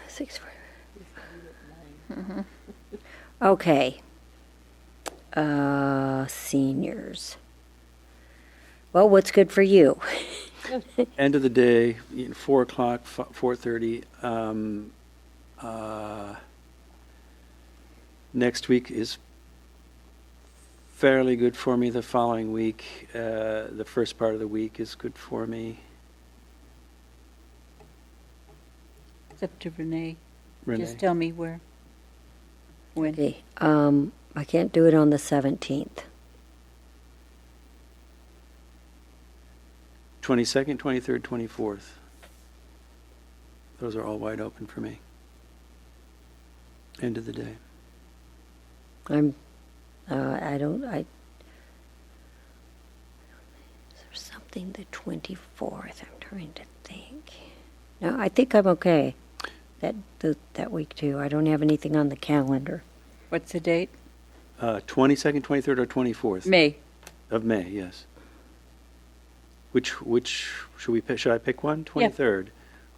Six, four. Okay. Seniors. Well, what's good for you? End of the day, 4 o'clock, 4:30. Next week is fairly good for me. The following week, the first part of the week is good for me. It's up to Renee. Renee? Just tell me where. When. Okay, I can't do it on the 17th. 22nd, 23rd, 24th. Those are all wide open for me. End of the day. Is there something the 24th? I'm trying to think. No, I think I'm okay that week too. I don't have anything on the calendar. What's the date? 22nd, 23rd, or 24th? May. Of May, yes. Which should we pick? Should I pick one? Yeah. 23rd.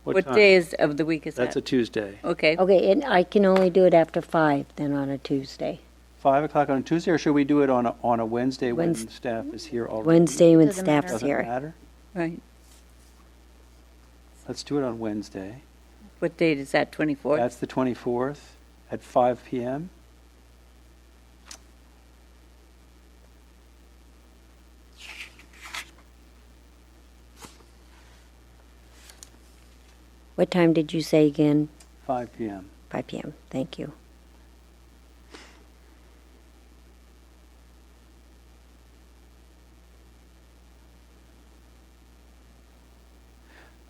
What time? day of the week is That's a that? Tuesday. Okay. Okay, and I can only do it after 5 then on a Tuesday. 5 o'clock on a Tuesday, or should we do it on a Wednesday when Wednes- staff is here already? Wednesday when Doesn't staff's matter. Doesn't here. matter. Right. Let's do it on Wednesday. What date is that, 24th? That's the 24th at 5 p.m. What time did you say again? 5 p.m. 5 p.m. Thank you.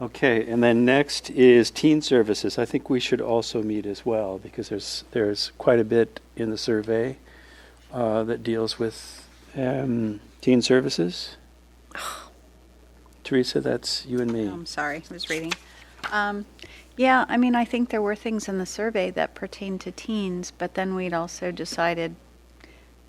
Okay, and then next is teen services. I think we should also meet as well because there's quite a bit in the survey that deals with teen services. Teresa, that's you and me. I'm sorry, I was reading. Yeah, I mean, I think there were things in the survey that pertain to teens, but then we'd also decided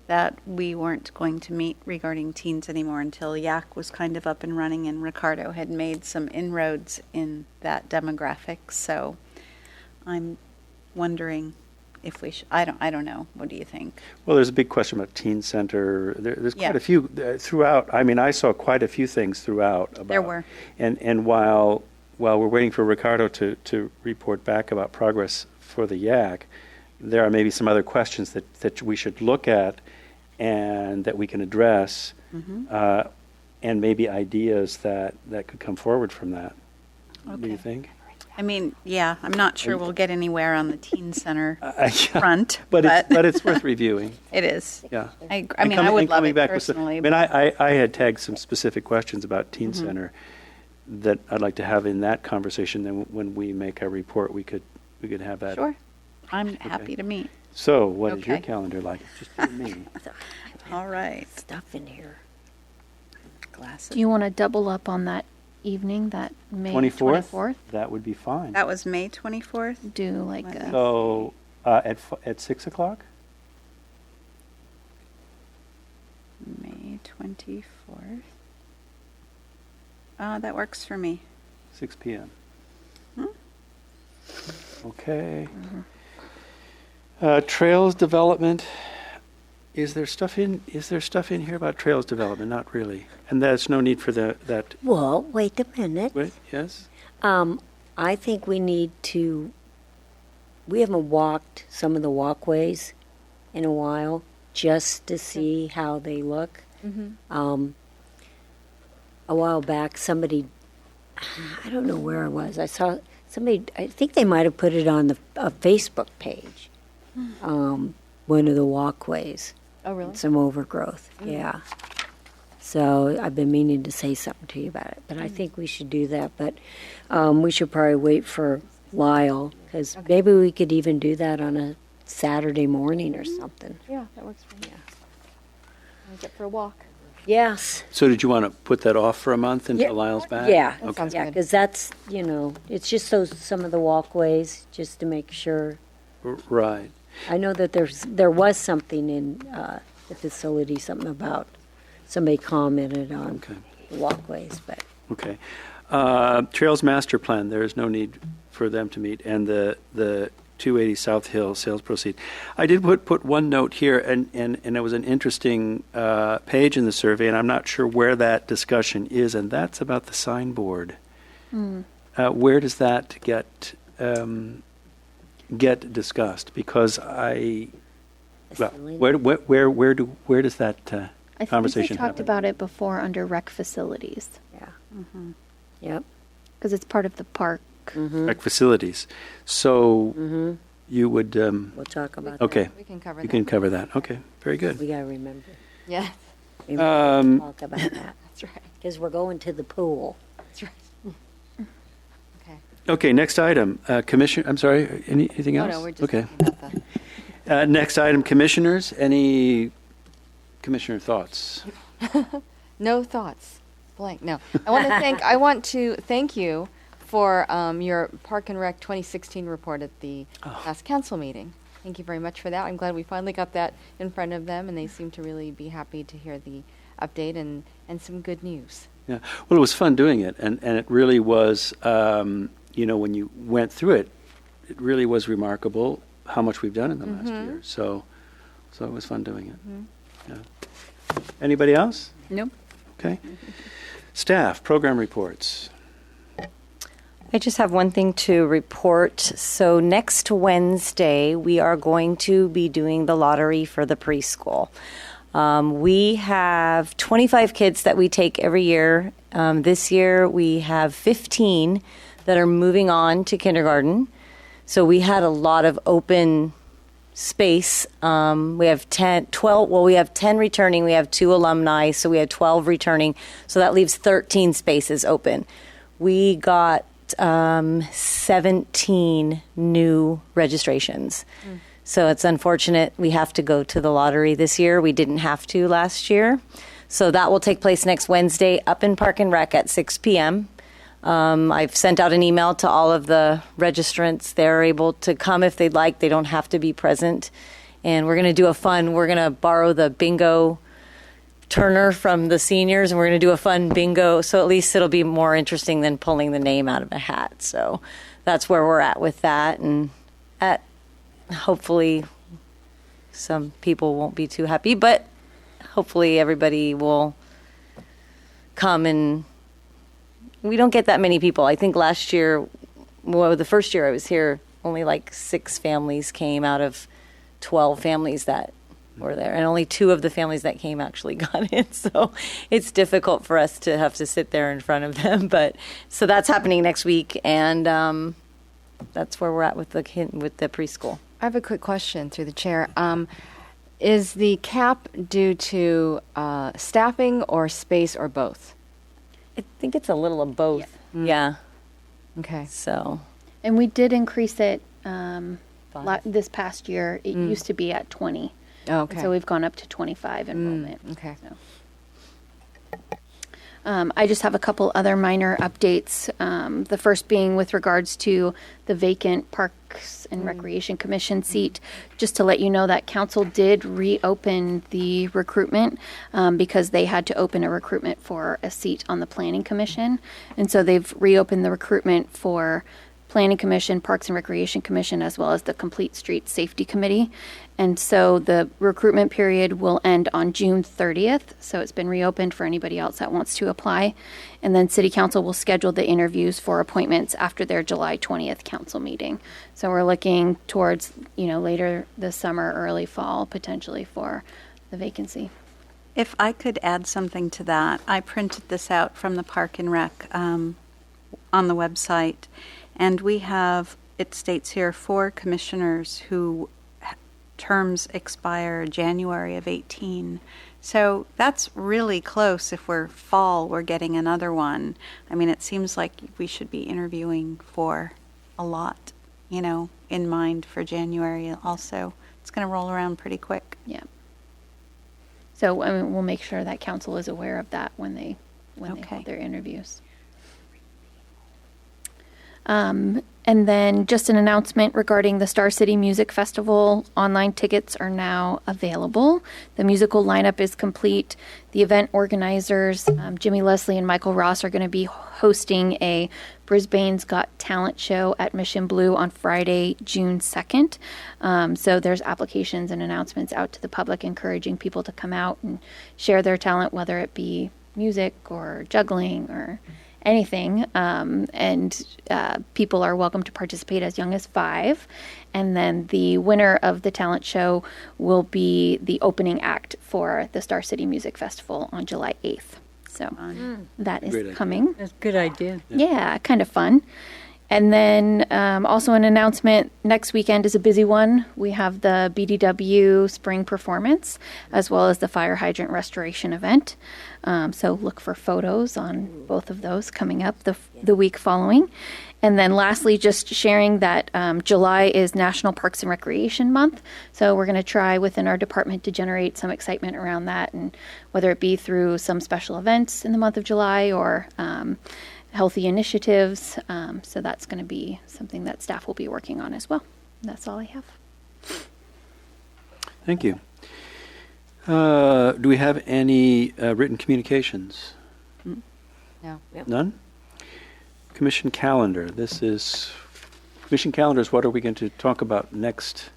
that we weren't going to meet regarding teens anymore until Yak was kind of up and running and Ricardo had made some inroads in that demographic. So I'm wondering if we should, I don't know. What do you think? Well, there's a big question about teen center. There's quite Yeah. a few throughout. I mean, I saw quite a few things throughout. About, There were. And while we're waiting for Ricardo to report back about progress for the Yak, there are maybe some other questions that we should look at and that we can address, and maybe ideas that could come forward from that. What do you Okay. think? I mean, yeah, I'm not sure we'll get anywhere on the teen center Yeah. front, But it's worth reviewing. it is. Yeah. I And mean, coming- I would and love coming it back with some- personally. I mean, I had tagged some specific questions about teen center that I'd like to have in that conversation. Then when we make our report, we could have that. Sure. I'm happy to meet. So, what is your Okay. calendar like? It's just you and me. All right. Stuff in here. Glasses. Do you want to double up on that evening, that May 24th. 24th? That would be fine. That was May 24th? Do like Let a, me- So, at 6 o'clock. May 24th. That works for me. 6 p.m. Hmm? Okay. Trails development. Is there stuff in here about trails development? Not really. And there's no need for that. Well, wait a minute. Wait, yes. I think we haven't walked some of the walkways in a while just to see how they look. A while back, somebody, I don't know where it was, I saw somebody, I think they might have put it on a Facebook page, one of the walkways. Oh, really? Some overgrowth, yeah. So I've been meaning to say something to you about it, but I think we should do that. But we should probably wait for while, because maybe we could even do that on a Saturday morning or something. Yeah, that works for me. I'll get for a walk. Yes. So did you want to put that off for a month until Lyle's back? Yeah, That sounds yeah, good. because that's, it's just some of the walkways, just to make sure. Right. I know that there was something in the facility, something about, somebody commented on Okay. the walkways, but. Okay. Trails Master Plan, there is no need for them to meet, and the 280 South Hill sales proceed. I did put one note here, and it was an interesting page in the survey, and I'm not sure where that discussion is, and that's about the signboard. Where does that get discussed? Because where does that I think conversation we talked happen? about it before under rec facilities Yeah. Yep. because it's part of the park. Rec facilities. So you would, We'll talk about that. okay, We can cover you that. can cover that. Okay, very good. We gotta remember. Yeah, We might talk about that, that's right. because we're going to the pool. That's right. Okay. Okay, next item, commission, I'm sorry, anything Oh, else? no, we're just Okay. talking about the. Next item, commissioners, any commissioner thoughts? No thoughts. Blank. No. I want to thank you for your Park and Rec 2016 report at the last council meeting. Thank you very much for that. I'm glad we finally got that in front of them, and they seem to really be happy to hear the update and some good news. Yeah, well, it was fun doing it, and it really was, when you went through it, it really was remarkable how much we've done in the last year. So it was fun doing it. Yeah. Anybody else? Nope. Okay. Staff, program reports. I just have one thing to report. So next Wednesday, we are going to be doing the lottery for the preschool. We have 25 kids that we take every year. This year, we have 15 that are moving on to kindergarten. So we had a lot of open space. We have 12, well, we have 10 returning. We have 2 alumni, so we have 12 returning. So that leaves 13 spaces open. We got 17 new registrations. So it's unfortunate we have to go to the lottery this year. We didn't have to last year. So that will take place next Wednesday up in Park and Rec at 6 p.m. I've sent out an email to all of the registrants. They're able to come if they'd like. They don't have to be present. And we're going to do we're going to borrow the bingo turner from the seniors, and we're going to do a fun bingo. So at least it'll be more interesting than pulling the name out of a hat. So that's where we're at with that. And hopefully some people won't be too happy, but hopefully everybody will come. And we don't get that many people. I think last year, the first year I was here, only like 6 families came out of 12 families that were there. And only 2 of the families that came actually got in. So it's difficult for us to have to sit there in front of them. But so that's happening next week. And that's where we're at with the preschool. I have a quick question through the chair. Is the cap due to staffing or space or both? I think it's a little of both. Yeah. Okay. So. And we did increase it this past year. It used to be at 20. Oh, okay. And so we've gone up to 25 enrollment. Okay. So. I just have a couple other minor updates. The first being with regards to the vacant Parks and Recreation Commission seat. Just to let you know that council did reopen the recruitment because they had to open a recruitment for a seat on the Planning Commission. And so they've reopened the recruitment for Planning Commission, Parks and Recreation Commission, as well as the Complete Street Safety Committee. And so the recruitment period will end on June 30th. So it's been reopened for anybody else that wants to apply. And then City Council will schedule the interviews for appointments after their July 20th council meeting. So we're looking towards, later this summer, early fall, potentially for the vacancy. If I could add something to that, I printed this out from the Park and Rec on the website, and we have, it states here, 4 commissioners who terms expire January of 18. So that's really close. If we're fall, we're getting another one. I mean, it seems like we should be interviewing for a lot, in mind for January also. It's going to roll around pretty quick. Yeah. So I mean, we'll make sure that council is aware of that when they Okay. hold their interviews. And then just an announcement regarding the Star City Music Festival. Online tickets are now available. The musical lineup is complete. The event organizers, Jimmy Leslie and Michael Ross, are going to be hosting a Brisbane's Got Talent show at Mission Blue on Friday, June 2nd. So there's applications and announcements out to the public encouraging people to come out and share their talent, whether it be music or juggling or anything, and people are welcome to participate as young as 5. And then the winner of the talent show will be the opening act for the Star City Music Festival on July 8th. So that Great is idea. coming. That's a good idea. Yeah, kind of fun. And then also an announcement, next weekend is a busy one. We have the BDW spring performance as well as the fire hydrant restoration event. So look for photos on both of those coming up the week following. And then lastly, just sharing that July is National Parks and Recreation Month. So we're going to try within our department to generate some excitement around that, and whether it be through some special events in the month of July or healthy initiatives. So that's going to be something that staff will be working on as well. That's all I have. Thank you. Do we have any written communications? No. None? Commission calendar. Commission calendars, what are we going to talk about next?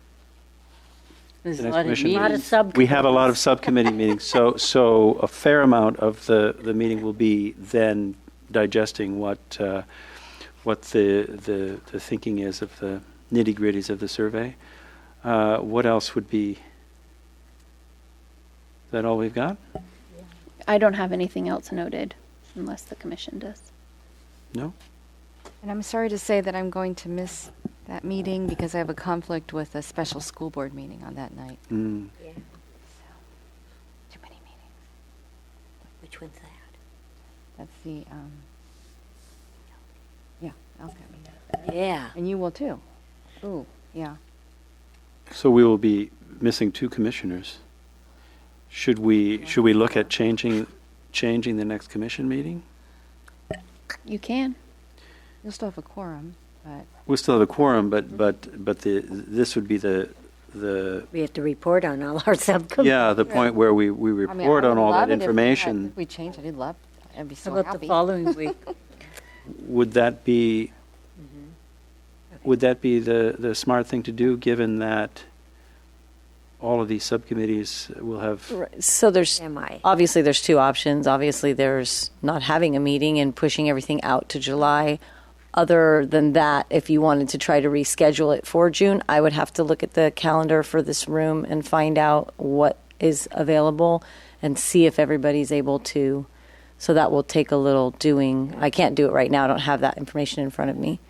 There's The a next lot of commission meetings. A lot of subcommittees. We have a lot of subcommittee meetings, so a fair amount of the meeting will be then digesting what the thinking is of the nitty-gritties of the survey. What else would be? Is that all we've got? I don't have anything else noted unless the commission does. No? And I'm sorry to say that I'm going to miss that meeting because I have a conflict with a special school board meeting on that night. Mm. Yeah. Too many meetings. Which one's that? That's the, LCAT meeting. Yeah. And you will too. Ooh, yeah. So we will be missing 2 commissioners. Should we look at changing the next commission meeting? You can. You'll still have a quorum, but We'll still have a quorum, but this would be the We have to report on all our subcommittees. the point where we I mean, report I on would all love that it information. If we change it, I'd love. I'd be How so about happy. the following week? Would that be the smart thing to do, given that all of these subcommittees will have? So there's Semi. obviously there's 2 options. Obviously there's not having a meeting and pushing everything out to July. Other than that, if you wanted to try to reschedule it for June, I would have to look at the calendar for this room and find out what is available and see if everybody's able to. So that will take a little doing. I can't do it right now. I don't have that information in front of me.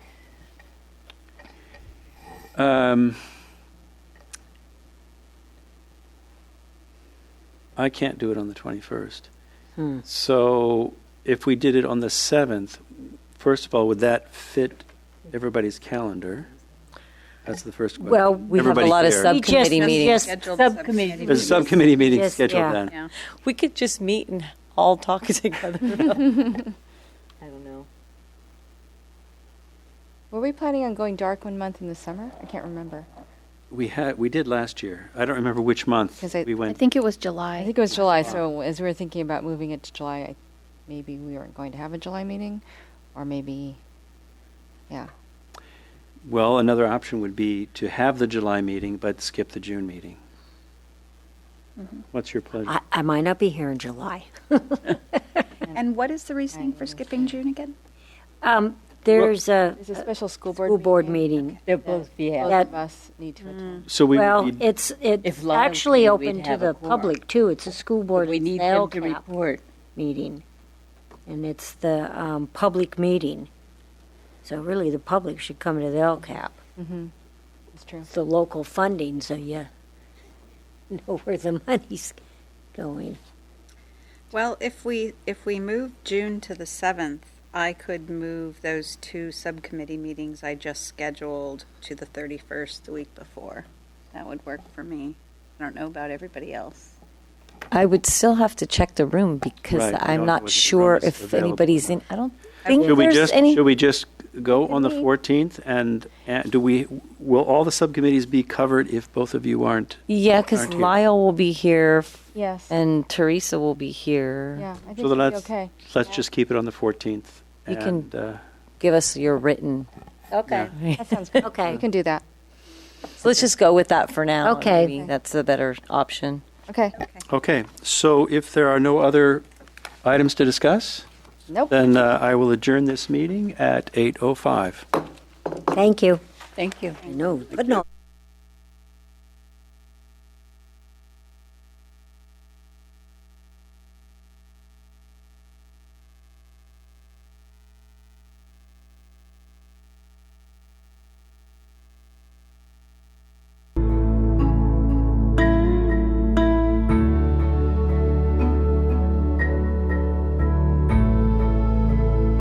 I can't do it on the 21st. So if we did it on the 7th, first of all, would that fit everybody's calendar? That's the first question. Well, We have a Everybody lot of here. subcommittee meetings. Scheduled Subcommittee. There's a subcommittee meeting Yes, scheduled yeah. then. Yeah. We could just meet and all talk together. I don't know. Were we planning on going dark one month in the summer? I can't remember. We did last year. I don't remember which month 'Cause I- we I went. think it was July. I think it was July. So as we were thinking about moving it to July, maybe we weren't going to have a July meeting, or maybe, yeah. Well, another option would be to have the July meeting, but skip the June meeting. What's your pleasure? I might not be here in July. And what is the reasoning for skipping June again? There's a There's a special school board school board meeting. They'll both be Both out. of us need to attend. So we Well, need- it's If Lana actually came, open we'd to have a the quorum. public too. It's a school board We need LCAP them to report. meeting, and it's the public meeting. So really, the public should come to the LCAP. It's true. It's the local funding, so you know where the money's going. Well, if we move June to the 7th, I could move those two subcommittee meetings I just scheduled to the 31st, the week before. That would work for me. I don't know about everybody else. I would still have to check the room because Right, we don't I'm know not whether the sure room is if available anybody's or in. not. I don't think Should we there's just any. should we just go on the Maybe. 14th and will all the subcommittees be covered if both of you aren't? Yeah, because aren't here? Lyle will be here Yes. and Teresa will be here. Yeah, I think So then it'll be let's okay. let's just keep it on the 14th. You can- and, Give us your written. Okay. That sounds good. Okay. We can do that. So let's just go with that for now. Okay. Maybe that's a better option. Okay. Okay, so if there are no other items to discuss, Nope. then I will adjourn this meeting at 8:05. Thank you. Thank you. I know, but no.